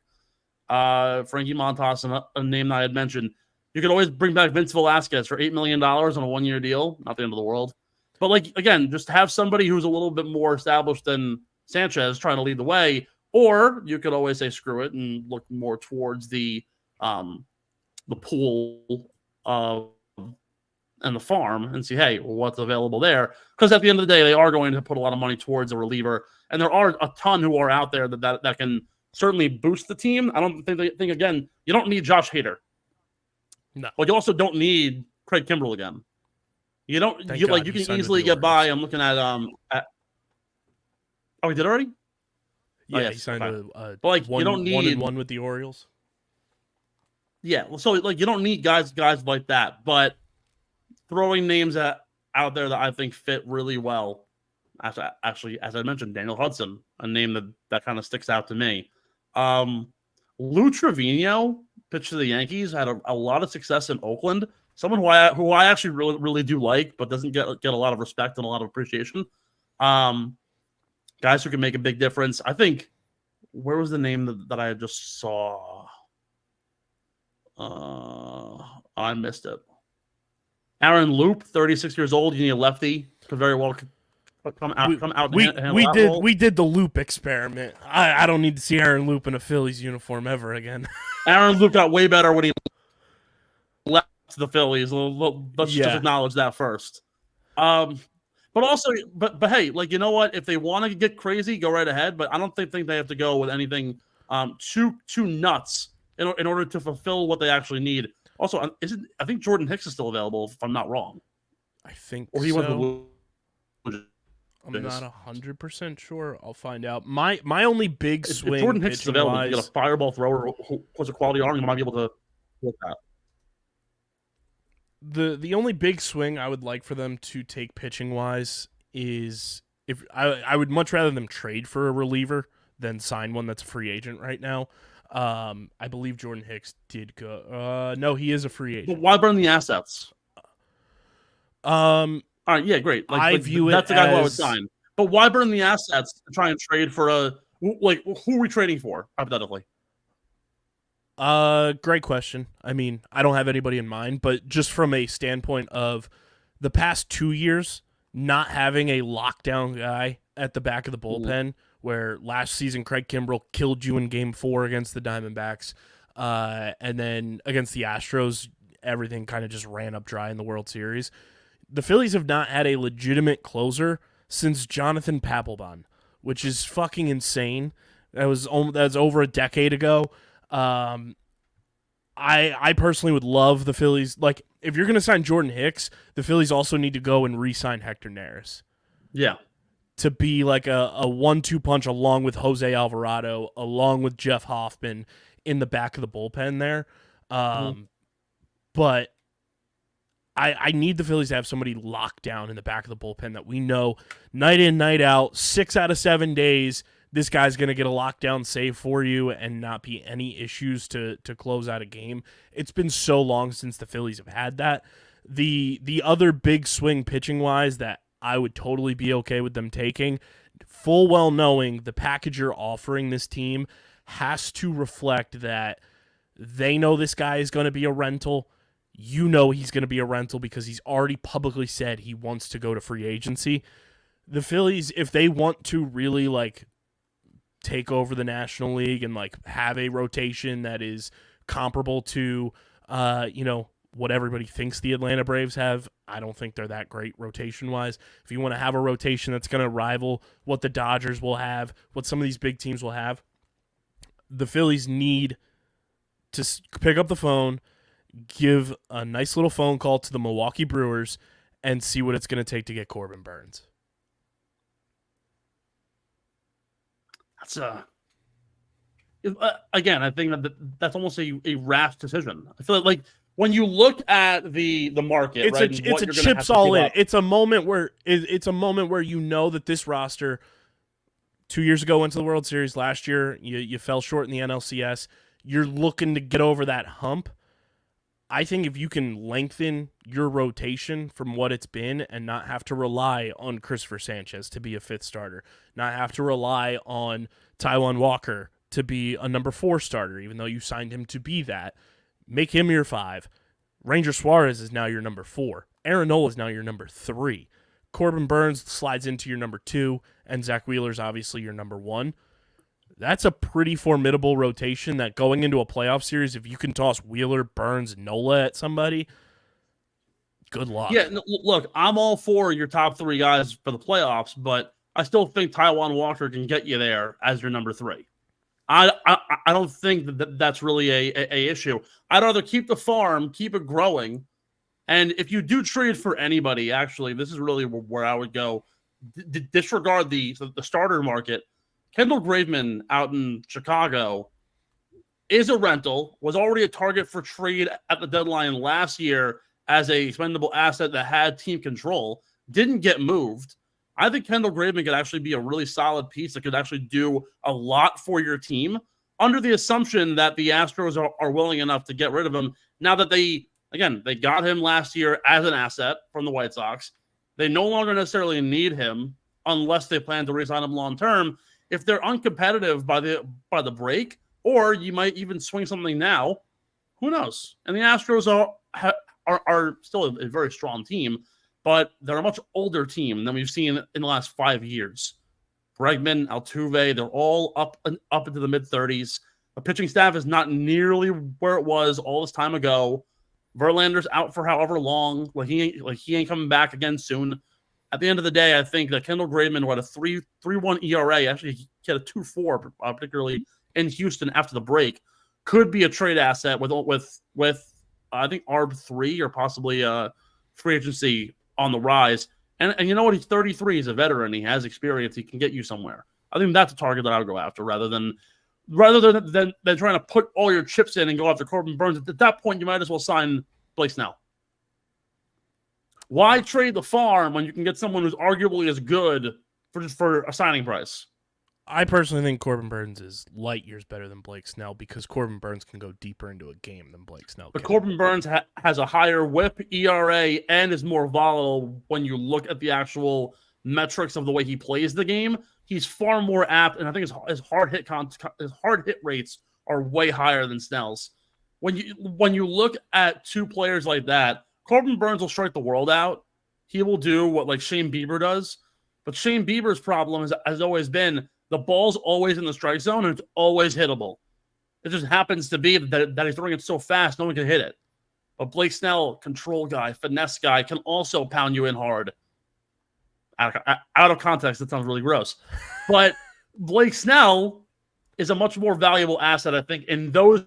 Frankie Montas, a name that I had mentioned. You could always bring back Vince Velasquez for $8 million on a 1-year deal. Not the end of the world. But, like, again, just have somebody who's a little bit more established than Sanchez trying to lead the way. Or you could always say screw it and look more towards the pool and the farm and see, hey, what's available there. Because at the end of the day, they are going to put a lot of money towards a reliever. And there are a ton who are out there that can certainly boost the team. I don't think again, you don't need Josh Hader. No. But you also don't need Craig Kimbrell again. You can easily get by. I'm looking at oh, he did already? Yeah, yes, he signed but like you don't need 1-1 with the Orioles. Yeah, well, so like you don't need guys like that, but throwing names out there that I think fit really well. Actually, as I mentioned, Daniel Hudson, a name that kind of sticks out to me. Lou Trevino pitched to the Yankees, had a lot of success in Oakland. Someone who I actually really do like, but doesn't get a lot of respect and a lot of appreciation. Guys who can make a big difference. I think, where was the name that I just saw? I missed it. Aaron Loop, 36 years old. You need a lefty. Could very well come out. We did the Loop experiment. I don't need to see Aaron Loop in a Phillies uniform ever again. Aaron Loop got way better when he left the Phillies. Let's just acknowledge that first. But also, but hey, like, you know what? If they want to get crazy, go right ahead. But I don't think they have to go with anything too nuts in order to fulfill what they actually need. Also, I think Jordan Hicks is still available, if I'm not wrong. I think or he so. went to I'm not 100% sure. I'll find out. My only big swing. If Jordan Hicks is available, you get a fireball thrower who has a quality arm, you might be able to look at. The only big swing I would like for them to take pitching wise is if I would much rather them trade for a reliever than sign one that's a free agent right now. I believe Jordan Hicks did go. No, he is a free agent. But why burn the assets? All right, yeah, great. I view that's it the guy as, who I would sign. But why burn the assets to try and trade for who are we trading for, hypothetically? Great question. I mean, I don't have anybody in mind, but just from a standpoint of the past 2 years, not having a lockdown guy at the back of the bullpen, where last season Craig Kimbrell killed you in Game 4 against the Diamondbacks, and then against the Astros, everything kind of just ran up dry in the World Series. The Phillies have not had a legitimate closer since Jonathan Papelbon, which is fucking insane. That was over a decade ago. I personally would love the Phillies. Like, if you're going to sign Jordan Hicks, the Phillies also need to go and re-sign Hector Neris. Yeah. To be like a 1-2 punch along with Jose Alvarado, along with Jeff Hoffman in the back of the bullpen there. But I need the Phillies to have somebody locked down in the back of the bullpen that we know night in, night out, 6 out of 7 days, this guy's going to get a lockdown save for you and not be any issues to close out a game. It's been so long since the Phillies have had that. The other big swing pitching-wise that I would totally be okay with them taking, full well knowing the package you're offering this team has to reflect that they know this guy is going to be a rental. You know he's going to be a rental because he's already publicly said he wants to go to free agency. The Phillies, if they want to really like take over the National League and like have a rotation that is comparable to what everybody thinks the Atlanta Braves have, I don't think they're that great rotation-wise. If you want to have a rotation that's going to rival what the Dodgers will have, what some of these big teams will have, the Phillies need to pick up the phone, give a nice little phone call to the Milwaukee Brewers, and see what it's going to take to get Corbin Burnes. That's again, I think that's almost a rash decision. I feel like when you look at the market, it's right, it's a chips all in. It's a moment where you know that this roster 2 years ago went to the World Series. Last year you fell short in the NLCS. You're looking to get over that hump. I think if you can lengthen your rotation from what it's been and not have to rely on Christopher Sanchez to be a fifth starter, not have to rely on Taijuan Walker to be a number 4 starter, even though you signed him to be that, make him your 5. Ranger Suarez is now your number 4. Aaron Nola is now your number 3. Corbin Burnes slides into your number 2, and Zack Wheeler is obviously your number 1. That's a pretty formidable rotation that going into a playoff series, if you can toss Wheeler, Burnes, Nola at somebody, good luck. Yeah, look, I'm all for your top 3 guys for the playoffs, but I still think Taijuan Walker can get you there as your number 3. I don't think that's really a issue. I'd rather keep the farm, keep it growing, and if you do trade for anybody, actually, this is really where I would go. Disregard the starter market. Kendall Graveman out in Chicago is a rental, was already a target for trade at the deadline last year as a expendable asset that had team control, didn't get moved. I think Kendall Graveman could actually be a really solid piece that could actually do a lot for your team under the assumption that the Astros are willing enough to get rid of him now that they got him last year as an asset from the White Sox. They no longer necessarily need him unless they plan to re-sign him long-term. If they're uncompetitive by the break, or you might even swing something now, who knows? And the Astros are still a very strong team, but they're a much older team than we've seen in the last 5 years. Bregman, Altuve, they're all up into the mid-30s. The pitching staff is not nearly where it was all this time ago. Verlander's out for however long. He ain't coming back again soon. At the end of the day, I think that Kendall Graveman, what a 3.31 ERA, actually he had a 2.4, particularly in Houston after the break, could be a trade asset with I think ARB3 or possibly free agency on the rise. And you know what? He's 33. He's a veteran. He has experience. He can get you somewhere. I think that's a target that I would go after rather than trying to put all your chips in and go after Corbin Burnes. At that point, you might as well sign Blake Snell. Why trade the farm when you can get someone who's arguably as good for a signing price? I personally think Corbin Burnes is light years better than Blake Snell because Corbin Burnes can go deeper into a game than Blake Snell can. But Corbin Burnes has a higher whip ERA and is more volatile when you look at the actual metrics of the way he plays the game. He's far more apt, and I think his hard hit rates are way higher than Snell's. When you look at two players like that, Corbin Burnes will strike the world out. He will do what like Shane Bieber does. But Shane Bieber's problem has always been the ball's always in the strike zone and it's always hittable. It just happens to be that he's throwing it so fast, no one can hit it. But Blake Snell, control guy, finesse guy, can also pound you in hard. Out of context, that sounds really gross. But Blake Snell is a much more valuable asset, I think, in those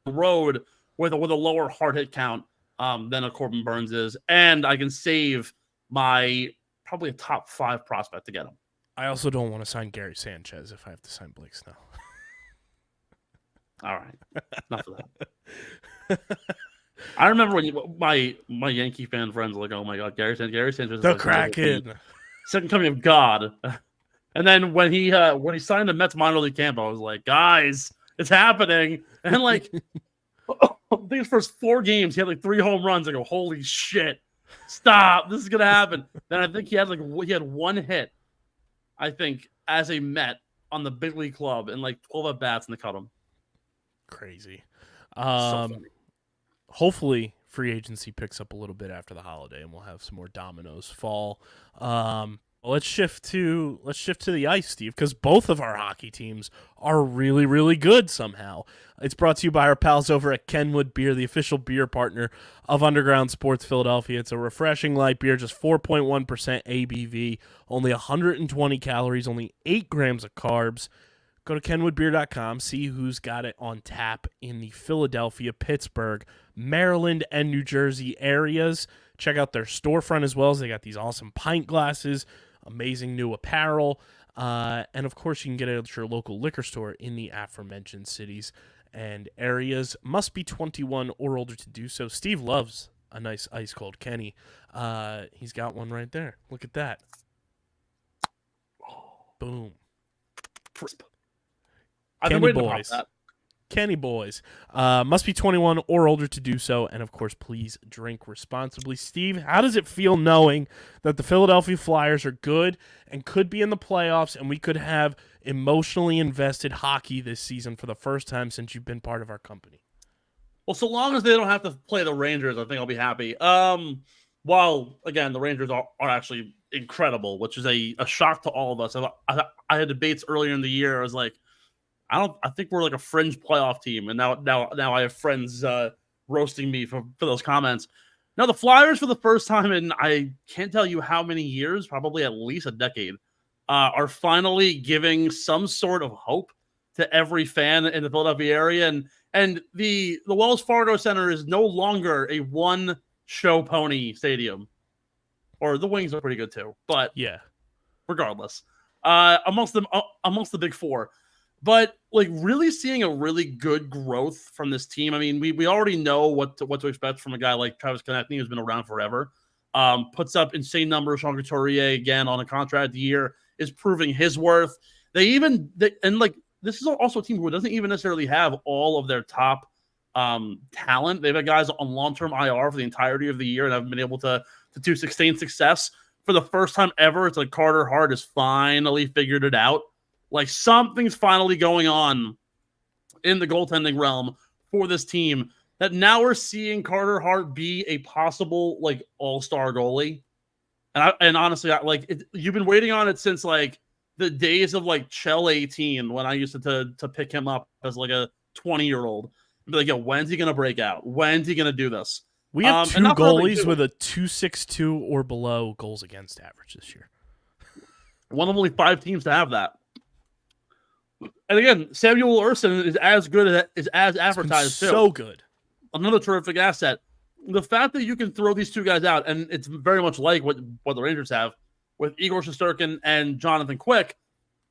road with a lower hard hit count than a Corbin Burns is. And I can save my probably a top 5 prospect to get him. I also don't want to sign Gary Sanchez if I have to sign Blake Snell. All right. Enough of that. I remember when my Yankee fan friends were like, "Oh my God, Gary Sanchez is the like Kraken, second coming of God." And then when he signed the Mets minor league camp, I was like, "Guys, it's happening!" And like, I think his first 4 games, he had like 3 home runs. I go, "Holy shit! Stop! This is gonna happen." Then I think he had 1 hit, I think, as a Met on the big league club and like 12 at bats, and they cut him. Crazy. So funny. Hopefully free agency picks up a little bit after the holiday and we'll have some more dominoes fall. Let's shift to the ice, Steve, because both of our hockey teams are really, really good somehow. It's brought to you by our pals over at Kenwood Beer, the official beer partner of Underground Sports Philadelphia. It's a refreshing light beer, just 4.1% ABV, only 120 calories, only 8 grams of carbs. Go to kenwoodbeer.com, see who's got it on tap in the Philadelphia, Pittsburgh, Maryland, and New Jersey areas. Check out their storefront as well, as they got these awesome pint glasses, amazing new apparel, and of course you can get it at your local liquor store in the aforementioned cities and areas. Must be 21 or older to do so. Steve loves a nice ice cold Kenny. He's got one right there. Look at that. Boom. Crisp. Kenny boys. Must be 21 or older to do so, and of course, please drink responsibly. Steve, how does it feel knowing that the Philadelphia Flyers are good and could be in the playoffs, and we could have emotionally invested hockey this season for the first time since you've been part of our company? Well, so long as they don't have to play the Rangers, I think I'll be happy. While, again, the Rangers are actually incredible, which is a shock to all of us. I had debates earlier in the year. I was like, I think we're like a fringe playoff team, and now I have friends roasting me for those comments. Now the Flyers, for the first time in I can't tell you how many years, probably at least a decade, are finally giving some sort of hope to every fan in the Philadelphia area, and the Wells Fargo Center is no longer a one-show pony stadium, or the Wings are pretty good too, but yeah, regardless, amongst the big four. But like really seeing a really good growth from this team. I mean, we already know what to expect from a guy like Travis Konecny, who's been around forever. Puts up insane numbers. Sean Couturier, again, on a contract year, is proving his worth. And this is also a team who doesn't even necessarily have all of their top talent. They've had guys on long-term IR for the entirety of the year and haven't been able to sustain success. For the first time ever, it's like Carter Hart has finally figured it out. Like something's finally going on in the goaltending realm for this team, that now we're seeing Carter Hart be a possible like all-star goalie. And honestly, you've been waiting on it since like the days of like Chell 18, when I used to pick him up as like a 20-year-old. Be like, yo, when's he gonna break out? When's he gonna do this? We have 2 goalies with a 2.62 or below goals against average this year. One of only 5 teams to have that. And again, Samuel Ersson is as good as advertised too. So good. Another terrific asset. The fact that you can throw these 2 guys out, and it's very much like what the Rangers have with Igor Shesterkin and Jonathan Quick,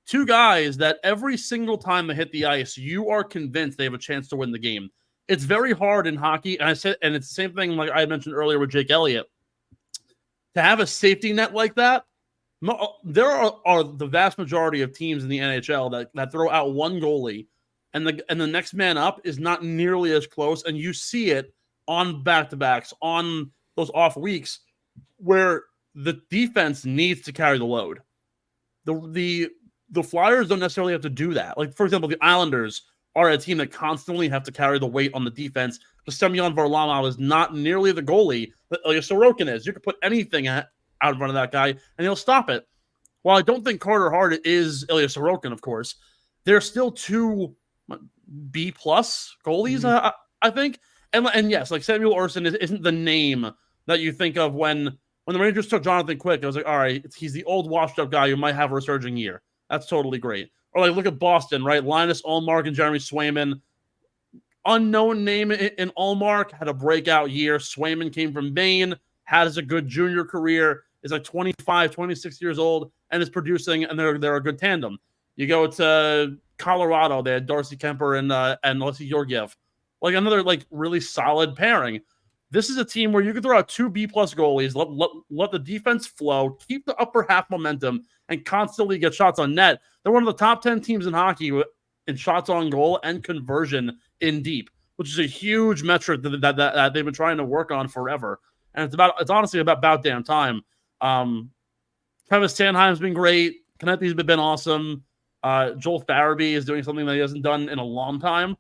2 guys that every single time they hit the ice, you are convinced they have a chance to win the game. It's very hard in hockey, and it's the same thing like I mentioned earlier with Jake Elliott. To have a safety net like that, there are the vast majority of teams in the NHL that throw out one goalie, and the next man up is not nearly as close, and you see it on back-to-backs, on those off weeks, where the defense needs to carry the load. The Flyers don't necessarily have to do that. Like, for example, the Islanders are a team that constantly have to carry the weight on the defense. But Semyon Varlamov is not nearly the goalie that Ilya Sorokin is. You could put anything out in front of that guy, and he'll stop it. While I don't think Carter Hart is Ilya Sorokin, of course, they're still 2 B+ goalies, I think. And yes, like Samuel Orson isn't the name that you think of when the Rangers took Jonathan Quick. I was like, all right, he's the old washed up guy who might have a resurging year. That's totally great. Or like look at Boston, right? Linus Ullmark and Jeremy Swayman. Unknown name in Ullmark, had a breakout year. Swayman came from Maine, has a good junior career, is like 25, 26 years old, and is producing, and they're a good tandem. You go to Colorado, they had Darcy Kemper and Alexei Georgiev. Like another like really solid pairing. This is a team where you can throw out 2 B+ goalies, let the defense flow, keep the upper half momentum, and constantly get shots on net. They're one of the top 10 teams in hockey in shots on goal and conversion in deep, which is a huge metric that they've been trying to work on forever. And it's honestly about damn time. Travis Sanheim's been great. Canetti's been awesome. Joel Farabee is doing something that he hasn't done in a long time,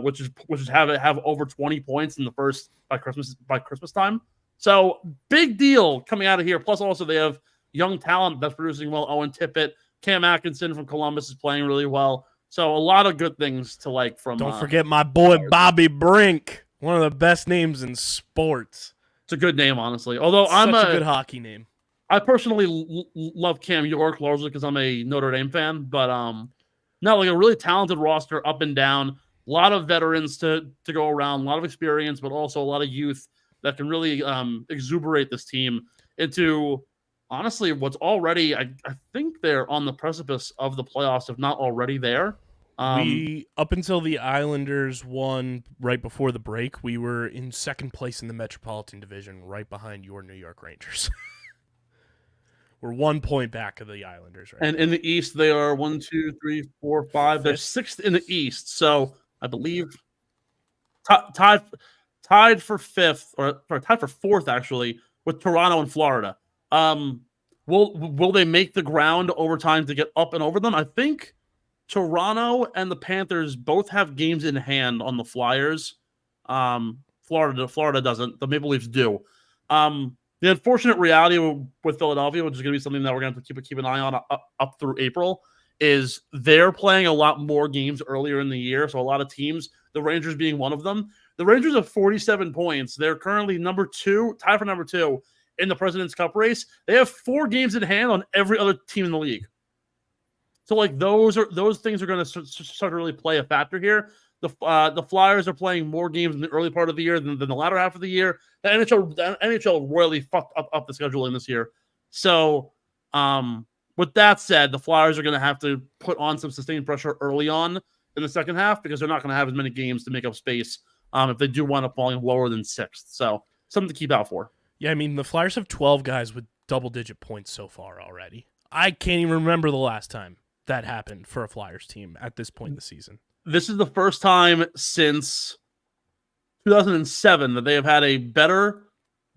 which is have over 20 points in the first by Christmas time. So big deal coming out of here. Plus also they have young talent that's producing well. Owen Tippett, Cam Atkinson from Columbus is playing really well. So a lot of good things to like from. Don't forget my boy Bobby Brink, one of the best names in sports. It's a good name, honestly. Although Such a good hockey name. I personally love Cam York largely because I'm a Notre Dame fan, but no, like a really talented roster up and down. A lot of veterans to go around, a lot of experience, but also a lot of youth that can really exuberate this team into honestly what's already. I think they're on the precipice of the playoffs, if not already there. We up until the Islanders won right before the break, we were in second place in the Metropolitan Division, right behind your New York Rangers. We're 1 point back of the Islanders, right? And in the East, they are 1, 2, 3, 4, 5. They're 6th in the East, so I believe tied for 5th, or tied for 4th actually, with Toronto and Florida. Will they make the ground over time to get up and over them? I think Toronto and the Panthers both have games in hand on the Flyers. Florida doesn't. The Maple Leafs do. The unfortunate reality with Philadelphia, which is going to be something that we're going to have to keep an eye on up through April, is they're playing a lot more games earlier in the year. So a lot of teams, the Rangers being one of them. The Rangers have 47 points. They're currently tied for number 2 in the President's Cup race. They have 4 games in hand on every other team in the league. So like those things are going to start to really play a factor here. The Flyers are playing more games in the early part of the year than the latter half of the year. The NHL royally fucked up the scheduling this year. So with that said, the Flyers are going to have to put on some sustained pressure early on in the second half because they're not going to have as many games to make up space if they do wind up falling lower than 6th. So something to keep out for. Yeah, I mean, the Flyers have 12 guys with double-digit points so far already. I can't even remember the last time that happened for a Flyers team at this point in the season. This is the first time since 2007 that they have had a better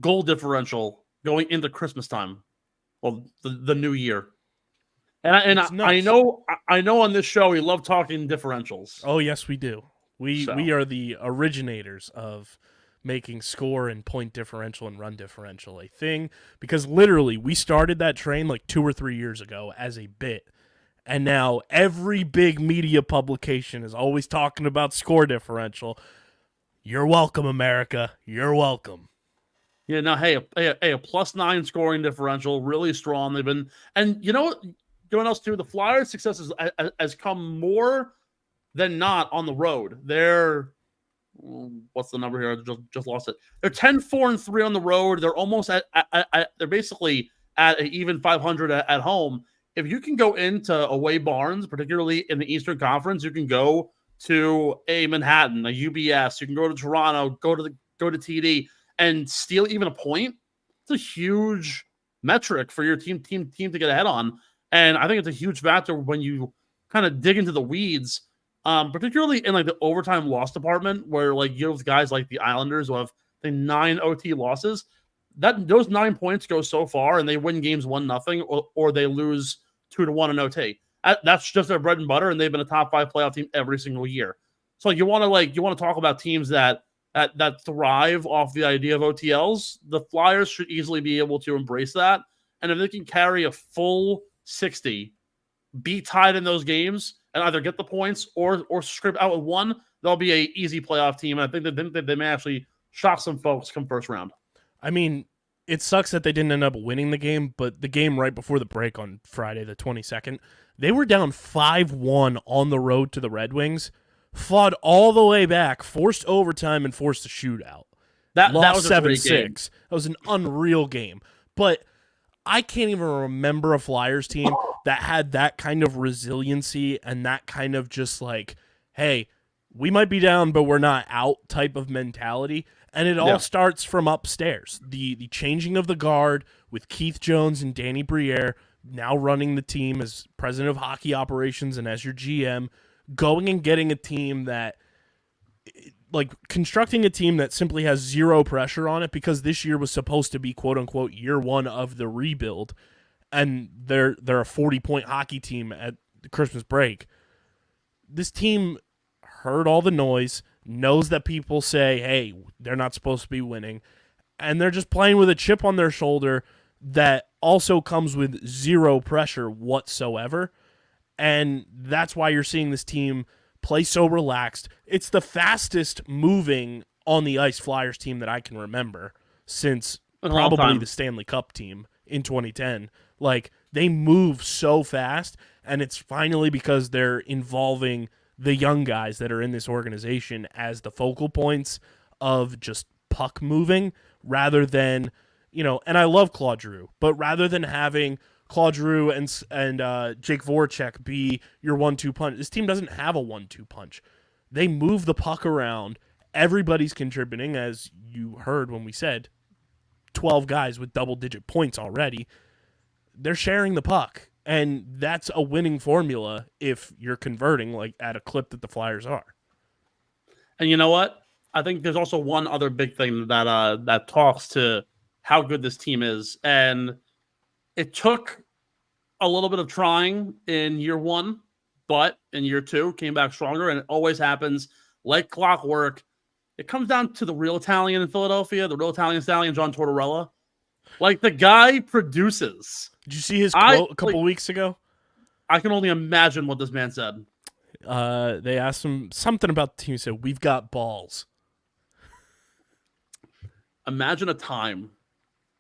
goal differential going into Christmas time. Well, the new year. And I know on this show we love talking differentials. Oh, yes, we do. We are the originators of making score and point differential and run differential a thing because literally we started that train like 2 or 3 years ago as a bit. And now every big media publication is always talking about score differential. You're welcome, America. You're welcome. Yeah, now, hey, a +9 scoring differential, really strong. They've been, and you know what? Going else too, the Flyers' success has come more than not on the road. They're, what's the number here? I just lost it. They're 10-4-3 on the road. They're almost they're basically at an even 500 at home. If you can go into away barns, particularly in the Eastern Conference, you can go to a Manhattan, a UBS. You can go to Toronto, go to TD, and steal even a point. It's a huge metric for your team to get ahead on, and I think it's a huge factor when you kind of dig into the weeds, particularly in like the overtime loss department, where like you have guys like the Islanders who have 9 OT losses. Those 9 points go so far, and they win games 1-0, or they lose 2-1 in OT. That's just their bread and butter, and they've been a top 5 playoff team every single year. So you want to talk about teams that thrive off the idea of OTLs. The Flyers should easily be able to embrace that, and if they can carry a full 60, be tied in those games, and either get the points or script out with one, they'll be a easy playoff team. And I think that they may actually shock some folks come first round. I mean, it sucks that they didn't end up winning the game, but the game right before the break on Friday the 22nd, they were down 5-1 on the road to the Red Wings, fought all the way back, forced overtime, and forced a shootout. That Lost was a great 7-6. game. That was an unreal game. But I can't even remember a Flyers team that had that kind of resiliency and that kind of just like, hey, we might be down, but we're not out type of mentality. And it all starts from upstairs. The changing of the guard with Keith Jones and Danny Briere now running the team as president of hockey operations and as your GM, going and getting a team that, like, constructing a team that simply has zero pressure on it because this year was supposed to be, quote unquote, year one of the rebuild, and they're a 40-point hockey team at the Christmas break. This team heard all the noise, knows that people say, hey, they're not supposed to be winning, and they're just playing with a chip on their shoulder that also comes with zero pressure whatsoever. And that's why you're seeing this team play so relaxed. It's the fastest moving on the ice Flyers team that I can remember since probably the Stanley Cup team in 2010. Like, they move so fast, and it's finally because they're involving the young guys that are in this organization as the focal points of just puck moving rather than, and I love Claude Giroux, but rather than having Claude Giroux and Jake Voracek be your 1-2 punch, this team doesn't have a 1-2 punch. They move the puck around. Everybody's contributing, as you heard when we said 12 guys with double-digit points already. They're sharing the puck, and that's a winning formula if you're converting like at a clip that the Flyers are. And you know what? I think there's also one other big thing that talks to how good this team is. And it took a little bit of trying in year one, but in year two, came back stronger. And it always happens like clockwork. It comes down to the real Italian in Philadelphia, the real Italian stallion, John Tortorella. Like, the guy produces. Did you see his quote a couple weeks ago? I can only imagine what this man said. They asked him something about the team. He said, "We've got balls." Imagine a time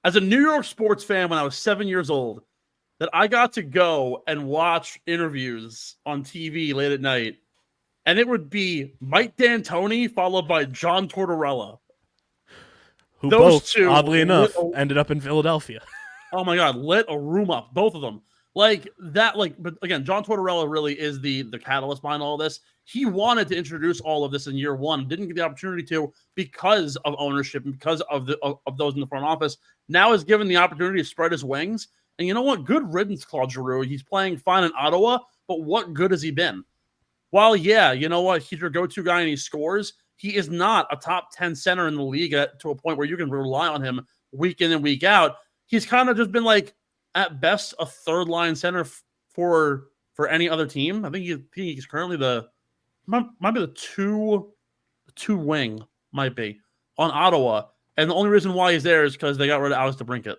as a New York sports fan when I was 7 years old that I got to go and watch interviews on TV late at night, and it would be Mike D'Antoni followed by John Tortorella. Who both, oddly enough, ended up in Philadelphia. Oh my God, lit a room up, both of them. Like that, but again, John Tortorella really is the catalyst behind all this. He wanted to introduce all of this in year one, didn't get the opportunity to because of ownership and because of those in the front office. Now is given the opportunity to spread his wings. And you know what? Good riddance, Claude Giroux. He's playing fine in Ottawa, but what good has he been? While, yeah, you know what? He's your go-to guy and he scores. He is not a top 10 center in the league to a point where you can rely on him week in and week out. He's kind of just been like, at best, a third-line center for any other team. I think he's currently might be the two wing, might be, on Ottawa. And the only reason why he's there is because they got rid of Alex DeBrincat.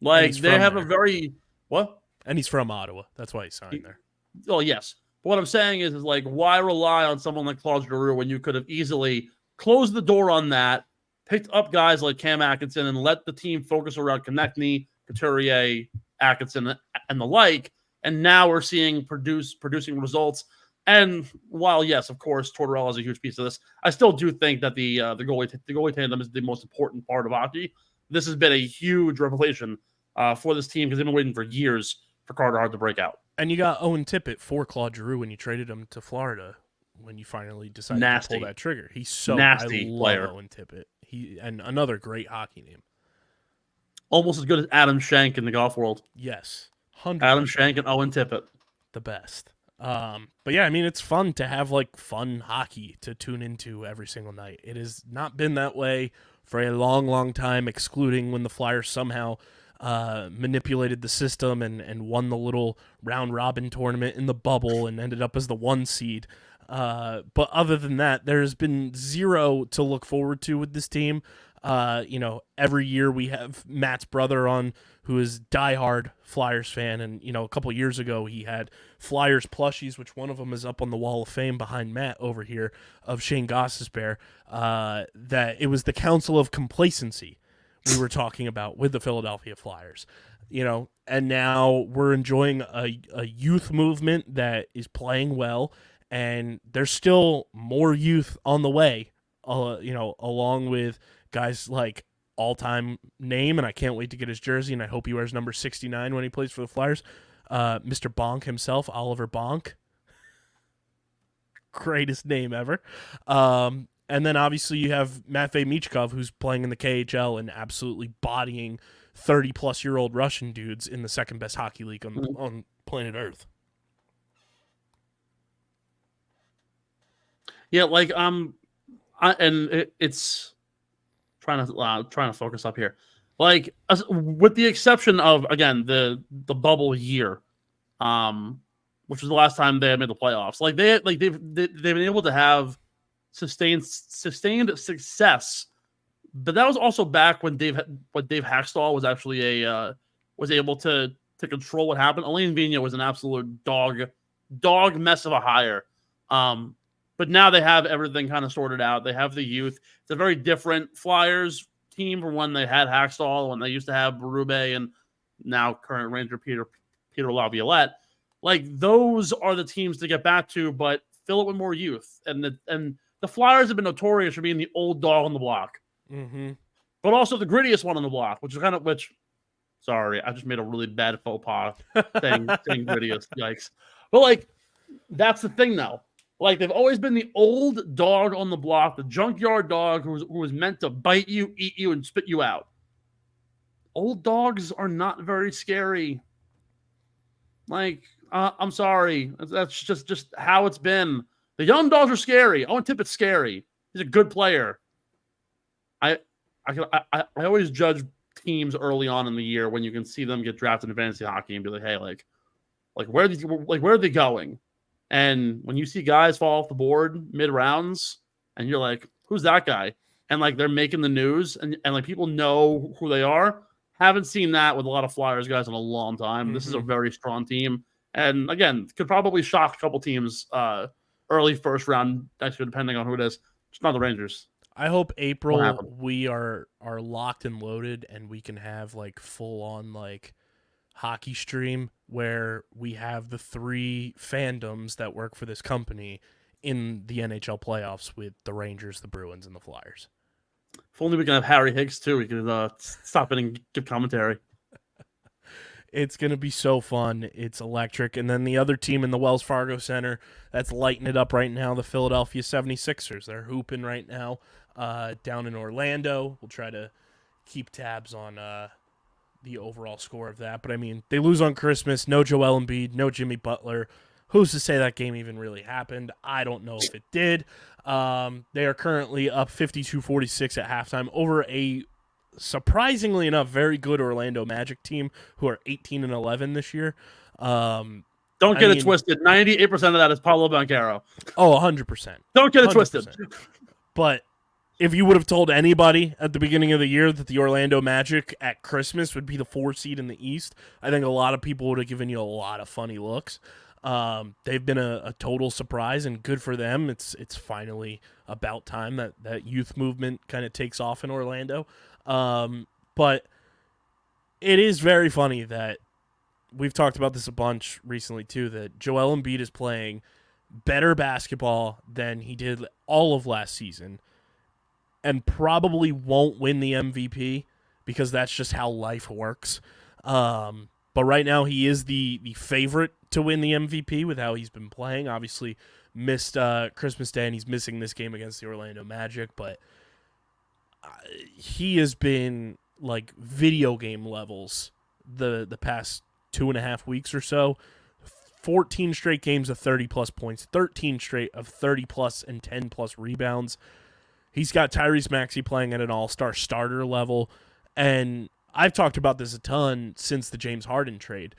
Like, they have a very – what? And he's from Ottawa. That's why he's signed there. Oh, yes. But what I'm saying is like, why rely on someone like Claude Giroux when you could have easily closed the door on that, picked up guys like Cam Atkinson, and let the team focus around Konechny, Couturier, Atkinson, and the like. And now we're seeing producing results. And while, yes, of course, Tortorella is a huge piece of this, I still do think that the goalie tandem is the most important part of hockey. This has been a huge revelation for this team because they've been waiting for years for Carter Hart to break out. And you got Owen Tippett for Claude Giroux when you traded him to Florida when you finally decided to pull that trigger. He's so nasty. I love player. Owen Tippett. And another great hockey name. Almost as good as Adam Schenk in the golf world. Yes. 100%. Adam Schenk and Owen Tippett. The best. But yeah, I mean, it's fun to have like fun hockey to tune into every single night. It has not been that way for a long, long time, excluding when the Flyers somehow manipulated the system and won the little round robin tournament in the bubble and ended up as the 1 seed. But other than that, there's been zero to look forward to with this team. Every year we have Matt's brother on, who is diehard Flyers fan, and a couple years ago he had Flyers plushies, which one of them is up on the wall of fame behind Matt over here, of Shane Goss's bear. That it was the Council of Complacency we were talking about with the Philadelphia Flyers. And now we're enjoying a youth movement that is playing well, and there's still more youth on the way, along with guys like all-time name, and I can't wait to get his jersey, and I hope he wears number 69 when he plays for the Flyers, Mr. Bonk himself, Oliver Bonk. Greatest name ever. And then obviously you have Matvei Michkov, who's playing in the KHL and absolutely bodying 30-plus-year-old Russian dudes in the second-best hockey league on planet Earth. Yeah, it's trying to focus up here. Like, with the exception of, again, the bubble year, which was the last time they had made the playoffs. Like they've been able to have sustained success, but that was also back when Dave Hackstall was actually was able to control what happened. Alain Vigneault was an absolute dog mess of a hire. But now they have everything kind of sorted out. They have the youth. It's a very different Flyers team from when they had Hackstall, when they used to have Berube, and now current Ranger Peter Laviolette. Like, those are the teams to get back to, but fill it with more youth. And the Flyers have been notorious for being the old dog on the block, but also the grittiest one on the block, sorry, I just made a really bad faux pas saying grittiest. Yikes! But like, that's the thing now. Like, they've always been the old dog on the block, the junkyard dog who was meant to bite you, eat you, and spit you out. Old dogs are not very scary. Like, I'm sorry. That's just how it's been. The young dogs are scary. Owen Tippett's scary. He's a good player. I always judge teams early on in the year when you can see them get drafted in fantasy hockey and be like, hey, where are they going? And when you see guys fall off the board mid rounds, and you're like, who's that guy? And like, they're making the news, and like, people know who they are. Haven't seen that with a lot of Flyers guys in a long time. This is a very strong team, and again, could probably shock a couple teams early first round next year, depending on who it is. Just not the Rangers. I hope April we are locked and loaded, and we can have like full on like hockey stream where we have the three fandoms that work for this company in the NHL playoffs with the Rangers, the Bruins, and the Flyers. If only we can have Harry Hicks too. We could stop in and give commentary. It's going to be so fun. It's electric. And then the other team in the Wells Fargo Center that's lighting it up right now, the Philadelphia 76ers. They're hooping right now down in Orlando. We'll try to keep tabs on the overall score of that. But, I mean, they lose on Christmas. No Joel Embiid, no Jimmy Butler. Who's to say that game even really happened? I don't know if it did. They are currently up 52-46 at halftime over a, surprisingly enough, very good Orlando Magic team who are 18-11 this year. Don't get it twisted. 98% of that is Paulo Banchero. Oh, 100%. Don't get it 100%. Twisted. But if you would have told anybody at the beginning of the year that the Orlando Magic at Christmas would be the 4 seed in the East, I think a lot of people would have given you a lot of funny looks. They've been a total surprise, and good for them. It's finally about time that youth movement kind of takes off in Orlando. But it is very funny that we've talked about this a bunch recently too, that Joel Embiid is playing better basketball than he did all of last season and probably won't win the MVP because that's just how life works. But right now he is the favorite to win the MVP with how he's been playing. Obviously missed Christmas Day, and he's missing this game against the Orlando Magic, but he has been like video game levels the past 2.5 weeks or so. 14 straight games of 30-plus points, 13 straight of 30-plus and 10-plus rebounds. He's got Tyrese Maxey playing at an all-star starter level, and I've talked about this a ton since the James Harden trade.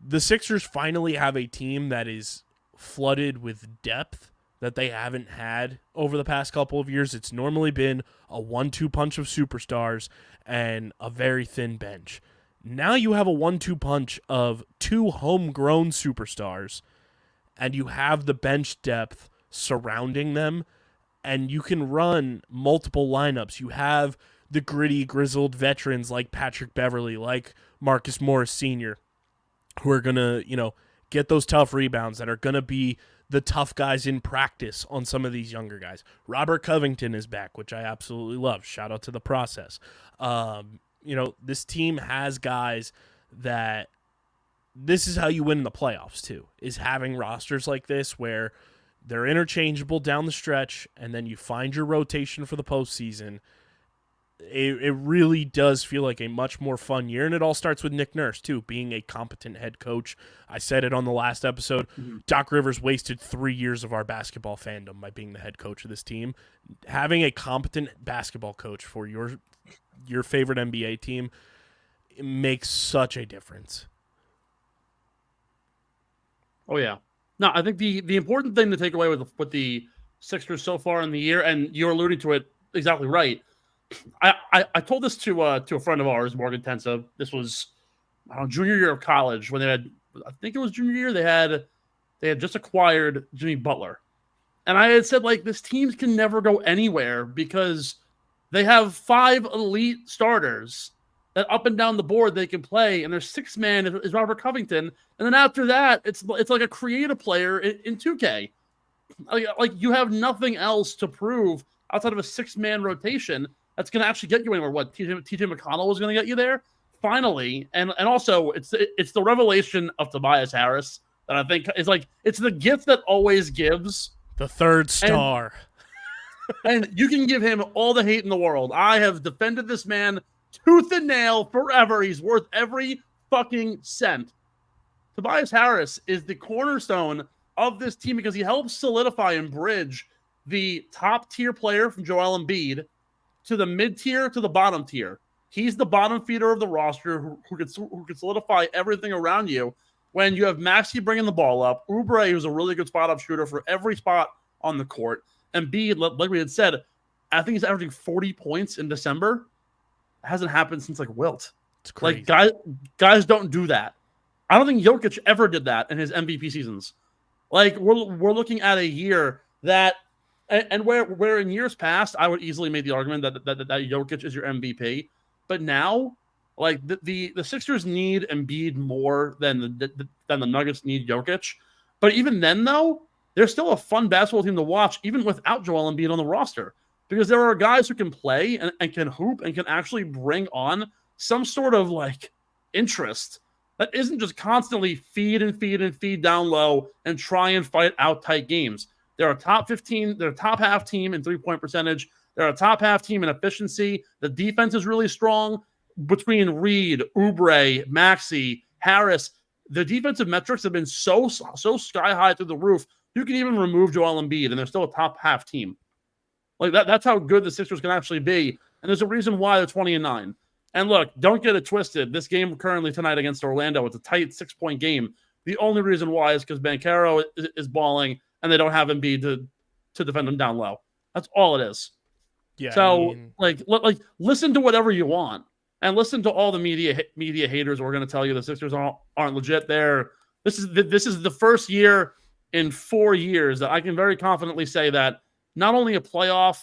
The Sixers finally have a team that is flooded with depth that they haven't had over the past couple of years. It's normally been a 1-2 punch of superstars and a very thin bench. Now you have a 1-2 punch of 2 homegrown superstars, and you have the bench depth surrounding them, and you can run multiple lineups. You have the gritty, grizzled veterans like Patrick Beverley, like Marcus Morris Sr., who are going to, get those tough rebounds, that are going to be the tough guys in practice on some of these younger guys. Robert Covington is back, which I absolutely love. Shout out to the process. This team has guys that this is how you win in the playoffs too, is having rosters like this where they're interchangeable down the stretch, and then you find your rotation for the postseason. It really does feel like a much more fun year, and it all starts with Nick Nurse, too, being a competent head coach. I said it on the last episode. Doc Rivers wasted 3 years of our basketball fandom by being the head coach of this team. Having a competent basketball coach for your favorite NBA team makes such a difference. Oh, yeah. No, I think the important thing to take away with the Sixers so far in the year, and you're alluding to it exactly right. I told this to a friend of ours, Morgan Tensa. This was junior year of college when I think it was junior year. They had just acquired Jimmy Butler, and I had said, like, this team can never go anywhere because they have 5 elite starters that up and down the board they can play, and their 6th man is Robert Covington, and then after that it's like a creative player in 2K. Like you have nothing else to prove outside of a 6-man rotation that's going to actually get you anywhere. What TJ McConnell was going to get you there finally, and also it's the revelation of Tobias Harris that I think is like, it's the gift that always gives, the third star, and you can give him all the hate in the world. I have defended this man tooth and nail forever. He's worth every fucking cent. Tobias Harris is the cornerstone of this team because he helps solidify and bridge the top tier player from Joel Embiid to the mid tier to the bottom tier. He's the bottom feeder of the roster who could solidify everything around you. When you have Maxey bringing the ball up, Oubre, who's a really good spot up shooter for every spot on the court, Embiid, like we had said, I think he's averaging 40 points in December. It hasn't happened since like Wilt. It's crazy. Like guys don't do that. I don't think Jokic ever did that in his MVP seasons. Like we're looking at a year that, and where in years past I would easily make the argument that Jokic is your MVP, but now, like the Sixers need Embiid more than the Nuggets need Jokic. But even then, though, they're still a fun basketball team to watch, even without Joel Embiid on the roster, because there are guys who can play and can hoop and can actually bring on some sort of like interest that isn't just constantly feed down low and try and fight out tight games. They're a top 15, they're a top half team in 3-point percentage. They're a top half team in efficiency. The defense is really strong between Reed, Oubre, Maxey, Harris. The defensive metrics have been so sky high through the roof. You can even remove Joel Embiid, and they're still a top half team. Like that's how good the Sixers can actually be. And there's a reason why they're 20-9. And look, don't get it twisted. This game currently tonight against Orlando, it's a tight 6-point game. The only reason why is because Banchero is balling, and they don't have Embiid to defend him down low. That's all it is. Yeah. So, like, listen to whatever you want, and listen to all the media haters who are going to tell you the Sixers aren't legit. This is the first year in 4 years that I can very confidently say that not only a playoff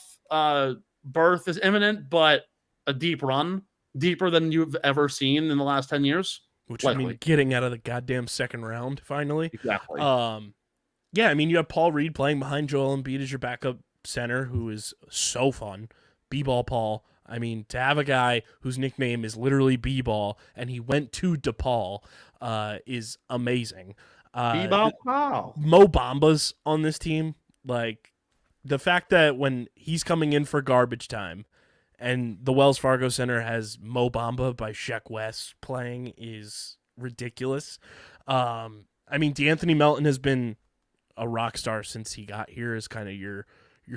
berth is imminent, but a deep run, deeper than you've ever seen in the last 10 years. Which I mean, getting out of the goddamn second round finally. Exactly. Yeah, I mean, you have Paul Reed playing behind Joel Embiid as your backup center, who is so fun. B-ball Paul. I mean, to have a guy whose nickname is literally B-ball, and he went to DePaul, is amazing. B-ball Paul. Mo Bamba's on this team. Like, the fact that when he's coming in for garbage time, and the Wells Fargo Center has Mo Bamba by Sheck West playing is ridiculous. I mean, DeAnthony Melton has been a rock star since he got here as kind of your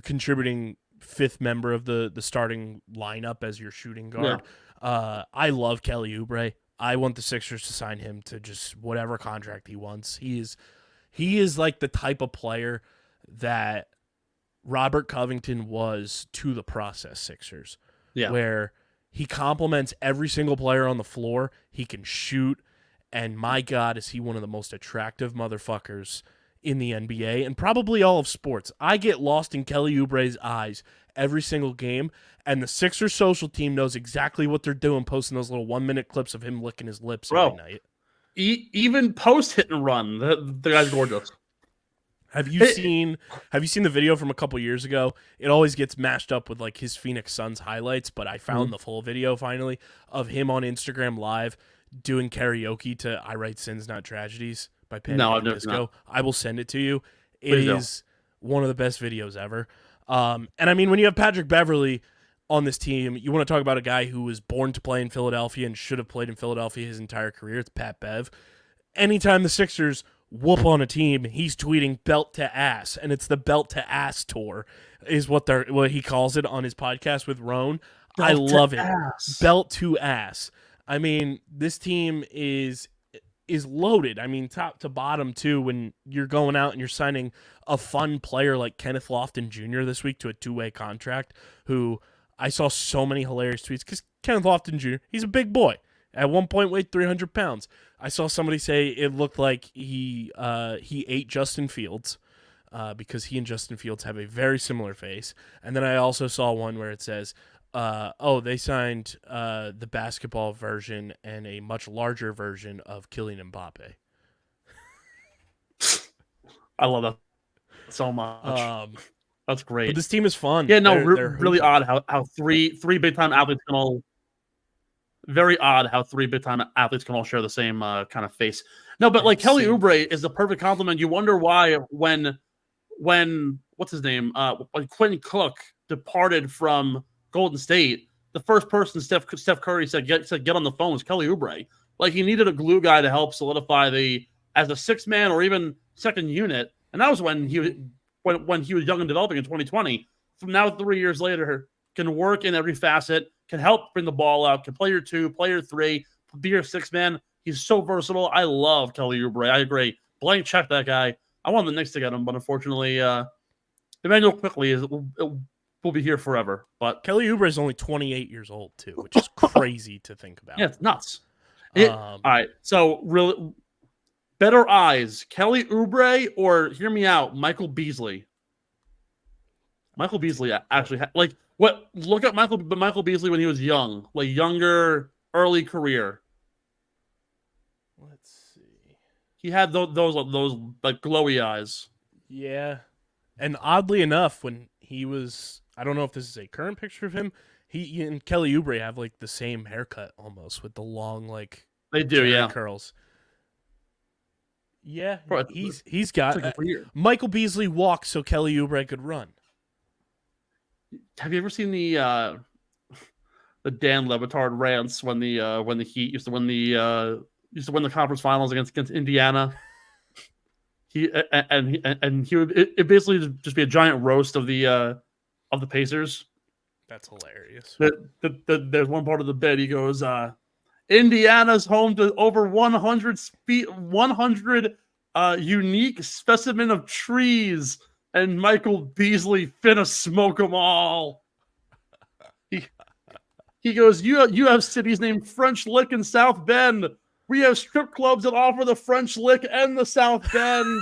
contributing 5th member of the starting lineup as your shooting guard. Yeah. I love Kelly Oubre. I want the Sixers to sign him to just whatever contract he wants. He is like the type of player that Robert Covington was to the process Sixers. Yeah. Where he complements every single player on the floor. He can shoot. And my God, is he one of the most attractive motherfuckers in the NBA and probably all of sports. I get lost in Kelly Oubre's eyes every single game, and the Sixers social team knows exactly what they're doing, posting those little 1-minute clips of him licking his lips every night. Even post hit and run, the guy's gorgeous. Have you seen the video from a couple years ago? It always gets mashed up with like his Phoenix Suns highlights, but I found the full video finally of him on Instagram Live doing karaoke to "I Write Sins Not Tragedies" by Panic at the Disco. I will send it to you. It is one of the best videos ever. And I mean, when you have Patrick Beverley on this team, you want to talk about a guy who was born to play in Philadelphia and should have played in Philadelphia his entire career. It's Pat Bev. Anytime the Sixers whoop on a team, he's tweeting belt to ass, and it's the belt to ass tour is what he calls it on his podcast with Roan. I love it. Belt to ass. I mean, this team is loaded. I mean, top to bottom too. When you're going out and you're signing a fun player like Kenneth Lofton Jr. this week to a 2-way contract, who I saw so many hilarious tweets because Kenneth Lofton Jr. he's a big boy. At one point, weighed 300 pounds. I saw somebody say it looked like he ate Justin Fields because he and Justin Fields have a very similar face. And then I also saw one where it says, they signed the basketball version and a much larger version of Kylian Mbappe. I love that so much. That's great. But this team is fun. Yeah, no, they're really odd how three big time athletes can all. Very odd how 3 big time athletes can all share the same kind of face. No, but like Kelly Oubre is the perfect compliment. You wonder why when what's his name? When Quentin Cook departed from Golden State, the first person Steph Curry said get on the phone was Kelly Oubre. Like he needed a glue guy to help solidify as a 6th man or even second unit. And that was when he was young and developing in 2020. From now 3 years later, can work in every facet. Can help bring the ball out, can play your 2, play your 3, be your 6th man. He's so versatile. I love Kelly Oubre. I agree. Blank check that guy. I want the Knicks to get him, but unfortunately, Emmanuel Quickly will be here forever. But Kelly Oubre is only 28 years old too, which is crazy to think about. Yeah, it's nuts. All right, so really, better eyes, Kelly Oubre or hear me out, Michael Beasley. Michael Beasley actually look at Michael Beasley when he was young, like younger, early career. Let's see. He had those like glowy eyes. Yeah. And oddly enough, when he was, I don't know if this is a current picture of him, he and Kelly Oubre have like the same haircut almost with the long like they do, yeah, curls. Yeah, bro, he's got Michael Beasley walked so Kelly Oubre could run. Have you ever seen the Dan Le Batard rants when the Heat used to win the conference finals against Indiana? He would it basically just be a giant roast of the Pacers. That's hilarious. There's one part of the bit he goes, Indiana's home to over 100 unique specimen of trees. And Michael Beasley finna smoke them all. He goes, you have cities named French Lick and South Bend. We have strip clubs that offer the French Lick and the South Bend.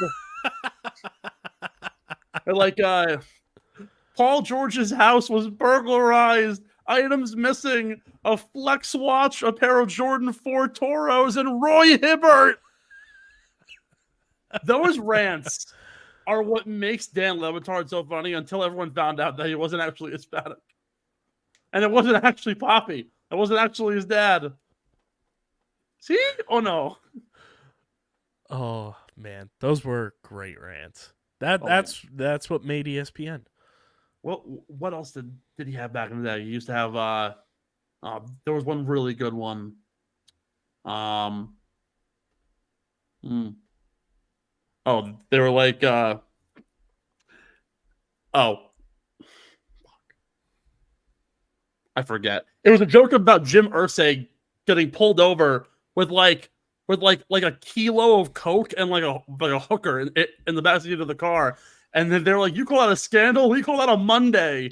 They're like, Paul George's house was burglarized. Items missing. A Flex watch, a pair of Jordan 4 Toros, and Roy Hibbert. Those rants are what makes Dan Le Batard so funny until everyone found out that he wasn't actually Hispanic. And it wasn't actually Poppy. It wasn't actually his dad. See? Oh, no. Oh, man. Those were great rants. That's what made ESPN. Well, what else did he have back in the day? He used to have there was one really good one. Oh, they were like, I forget. It was a joke about Jim Irsay getting pulled over with like a kilo of coke and like a hooker in the backseat of the car, And then they're like, you call that a scandal? We call that a Monday.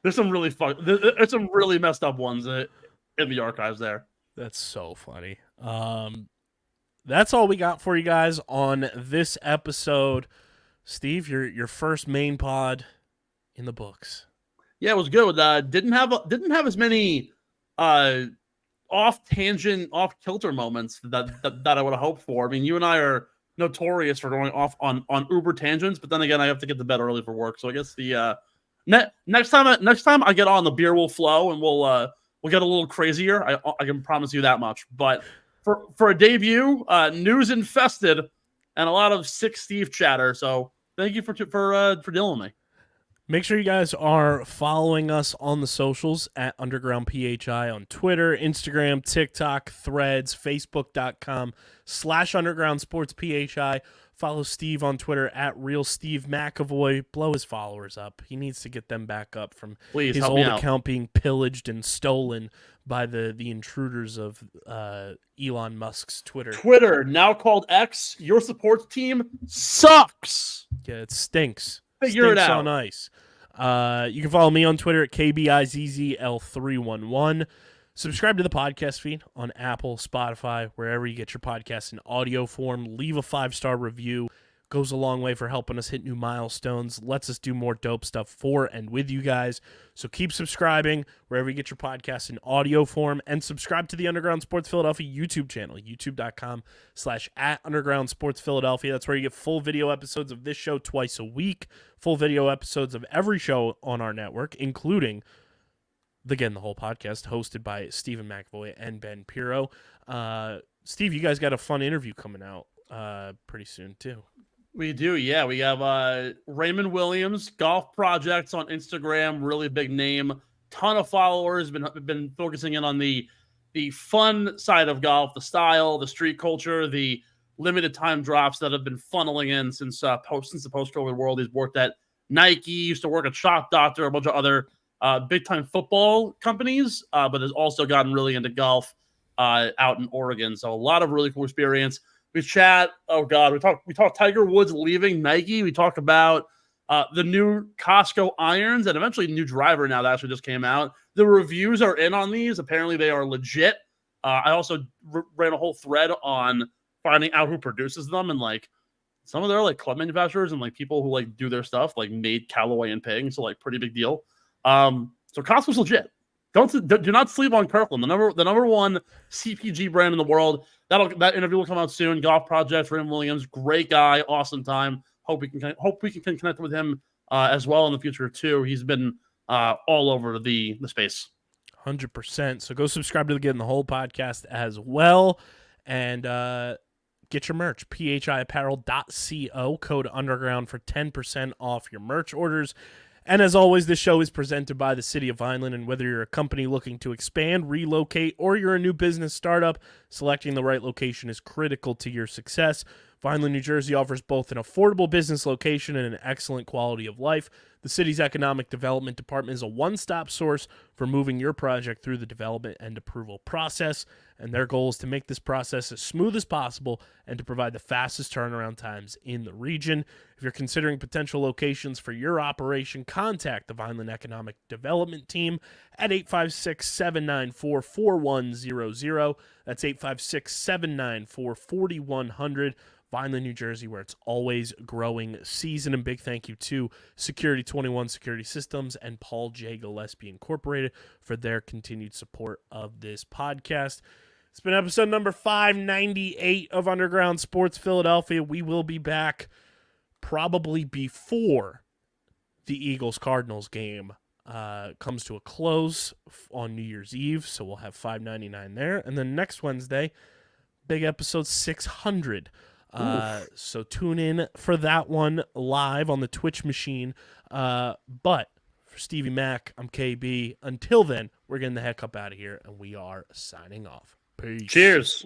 There's some really there's some really messed up ones in the archives there. That's so funny. That's all we got for you guys on this episode. Steve, your first main pod in the books. Yeah, it was good. Didn't have as many off tangent, off kilter moments that I would have hoped for. I mean, you and I are notorious for going off on uber tangents, but then again, I have to get to bed early for work. So I guess the next time I get on, the beer will flow and we'll get a little crazier. I can promise you that much. But for a debut, news infested and a lot of sick Steve chatter. So thank you for dealing with me. Make sure you guys are following us on the socials at Underground PHI on Twitter, Instagram, TikTok, Threads, Facebook.com/Underground Sports PHI. Follow Steve on Twitter at Real Steve McAvoy. Blow his followers up. He needs to get them back up from his old account being pillaged and stolen by the intruders of Elon Musk's Twitter. Twitter, now called X, your support team sucks. Yeah, it stinks. Figure it out. On ice. You can follow me on Twitter at KBIZZL311. Subscribe to the podcast feed on Apple, Spotify, wherever you get your podcasts in audio form. Leave a 5-star review. Goes a long way for helping us hit new milestones. Lets us do more dope stuff for and with you guys. So keep subscribing wherever you get your podcasts in audio form. And subscribe to the Underground Sports Philadelphia YouTube channel, youtube.com/@Underground Sports Philadelphia. That's where you get full video episodes of this show twice a week. Full video episodes of every show on our network, including the whole podcast, hosted by Steven McAvoy and Ben Pirro. Steve, you guys got a fun interview coming out pretty soon, too. We do, yeah. We have Raymond Williams, Golf Projects on Instagram, really big name, ton of followers. Been focusing in on the fun side of golf, the style, the street culture, the limited time drops that have been funneling in since the post-COVID world. He's worked at Nike, used to work at Shot Doctor, a bunch of other big time football companies, but has also gotten really into golf out in Oregon. So a lot of really cool experience. We chat. Oh God, we talk Tiger Woods leaving Nike. We talk about the new Costco irons and eventually new driver now that actually just came out. The reviews are in on these. Apparently they are legit. I also ran a whole thread on finding out who produces them, and like some of their like club manufacturers and like people who like do their stuff like made Callaway and Ping, so like pretty big deal. So Costco's legit. Do not sleep on Kirkland, the number one CPG brand in the world. That interview will come out soon. Golf Project, Raymond Williams, great guy, awesome time. Hope we can connect with him as well in the future too. He's been all over the space. 100%. So go subscribe to the Whole podcast as well, and get your merch. phiapparel.co, code Underground for 10% off your merch orders. And as always, this show is presented by the City of Vineland, and whether you're a company looking to expand, relocate, or you're a new business startup, selecting the right location is critical to your success. Vineland, New Jersey offers both an affordable business location and an excellent quality of life. The city's economic development department is a one-stop source for moving your project through the development and approval process, and their goal is to make this process as smooth as possible and to provide the fastest turnaround times in the region. If you're considering potential locations for your operation, contact the Vineland Economic Development Team at 856-794-4100. That's 856-794-4100. Vineland, New Jersey, where it's always growing season. And big thank you to Security 21 Security Systems and Paul J. Gillespie Incorporated for their continued support of this podcast. It's been episode number 598 of Underground Sports Philadelphia. We will be back probably before the Eagles-Cardinals game comes to a close on New Year's Eve, so we'll have 599 there. And then next Wednesday, big episode 600. So tune in for that one live on the Twitch machine. But for Stevie Mac, I'm KB. Until then, we're getting the heck up out of here, and we are signing off. Peace. Cheers.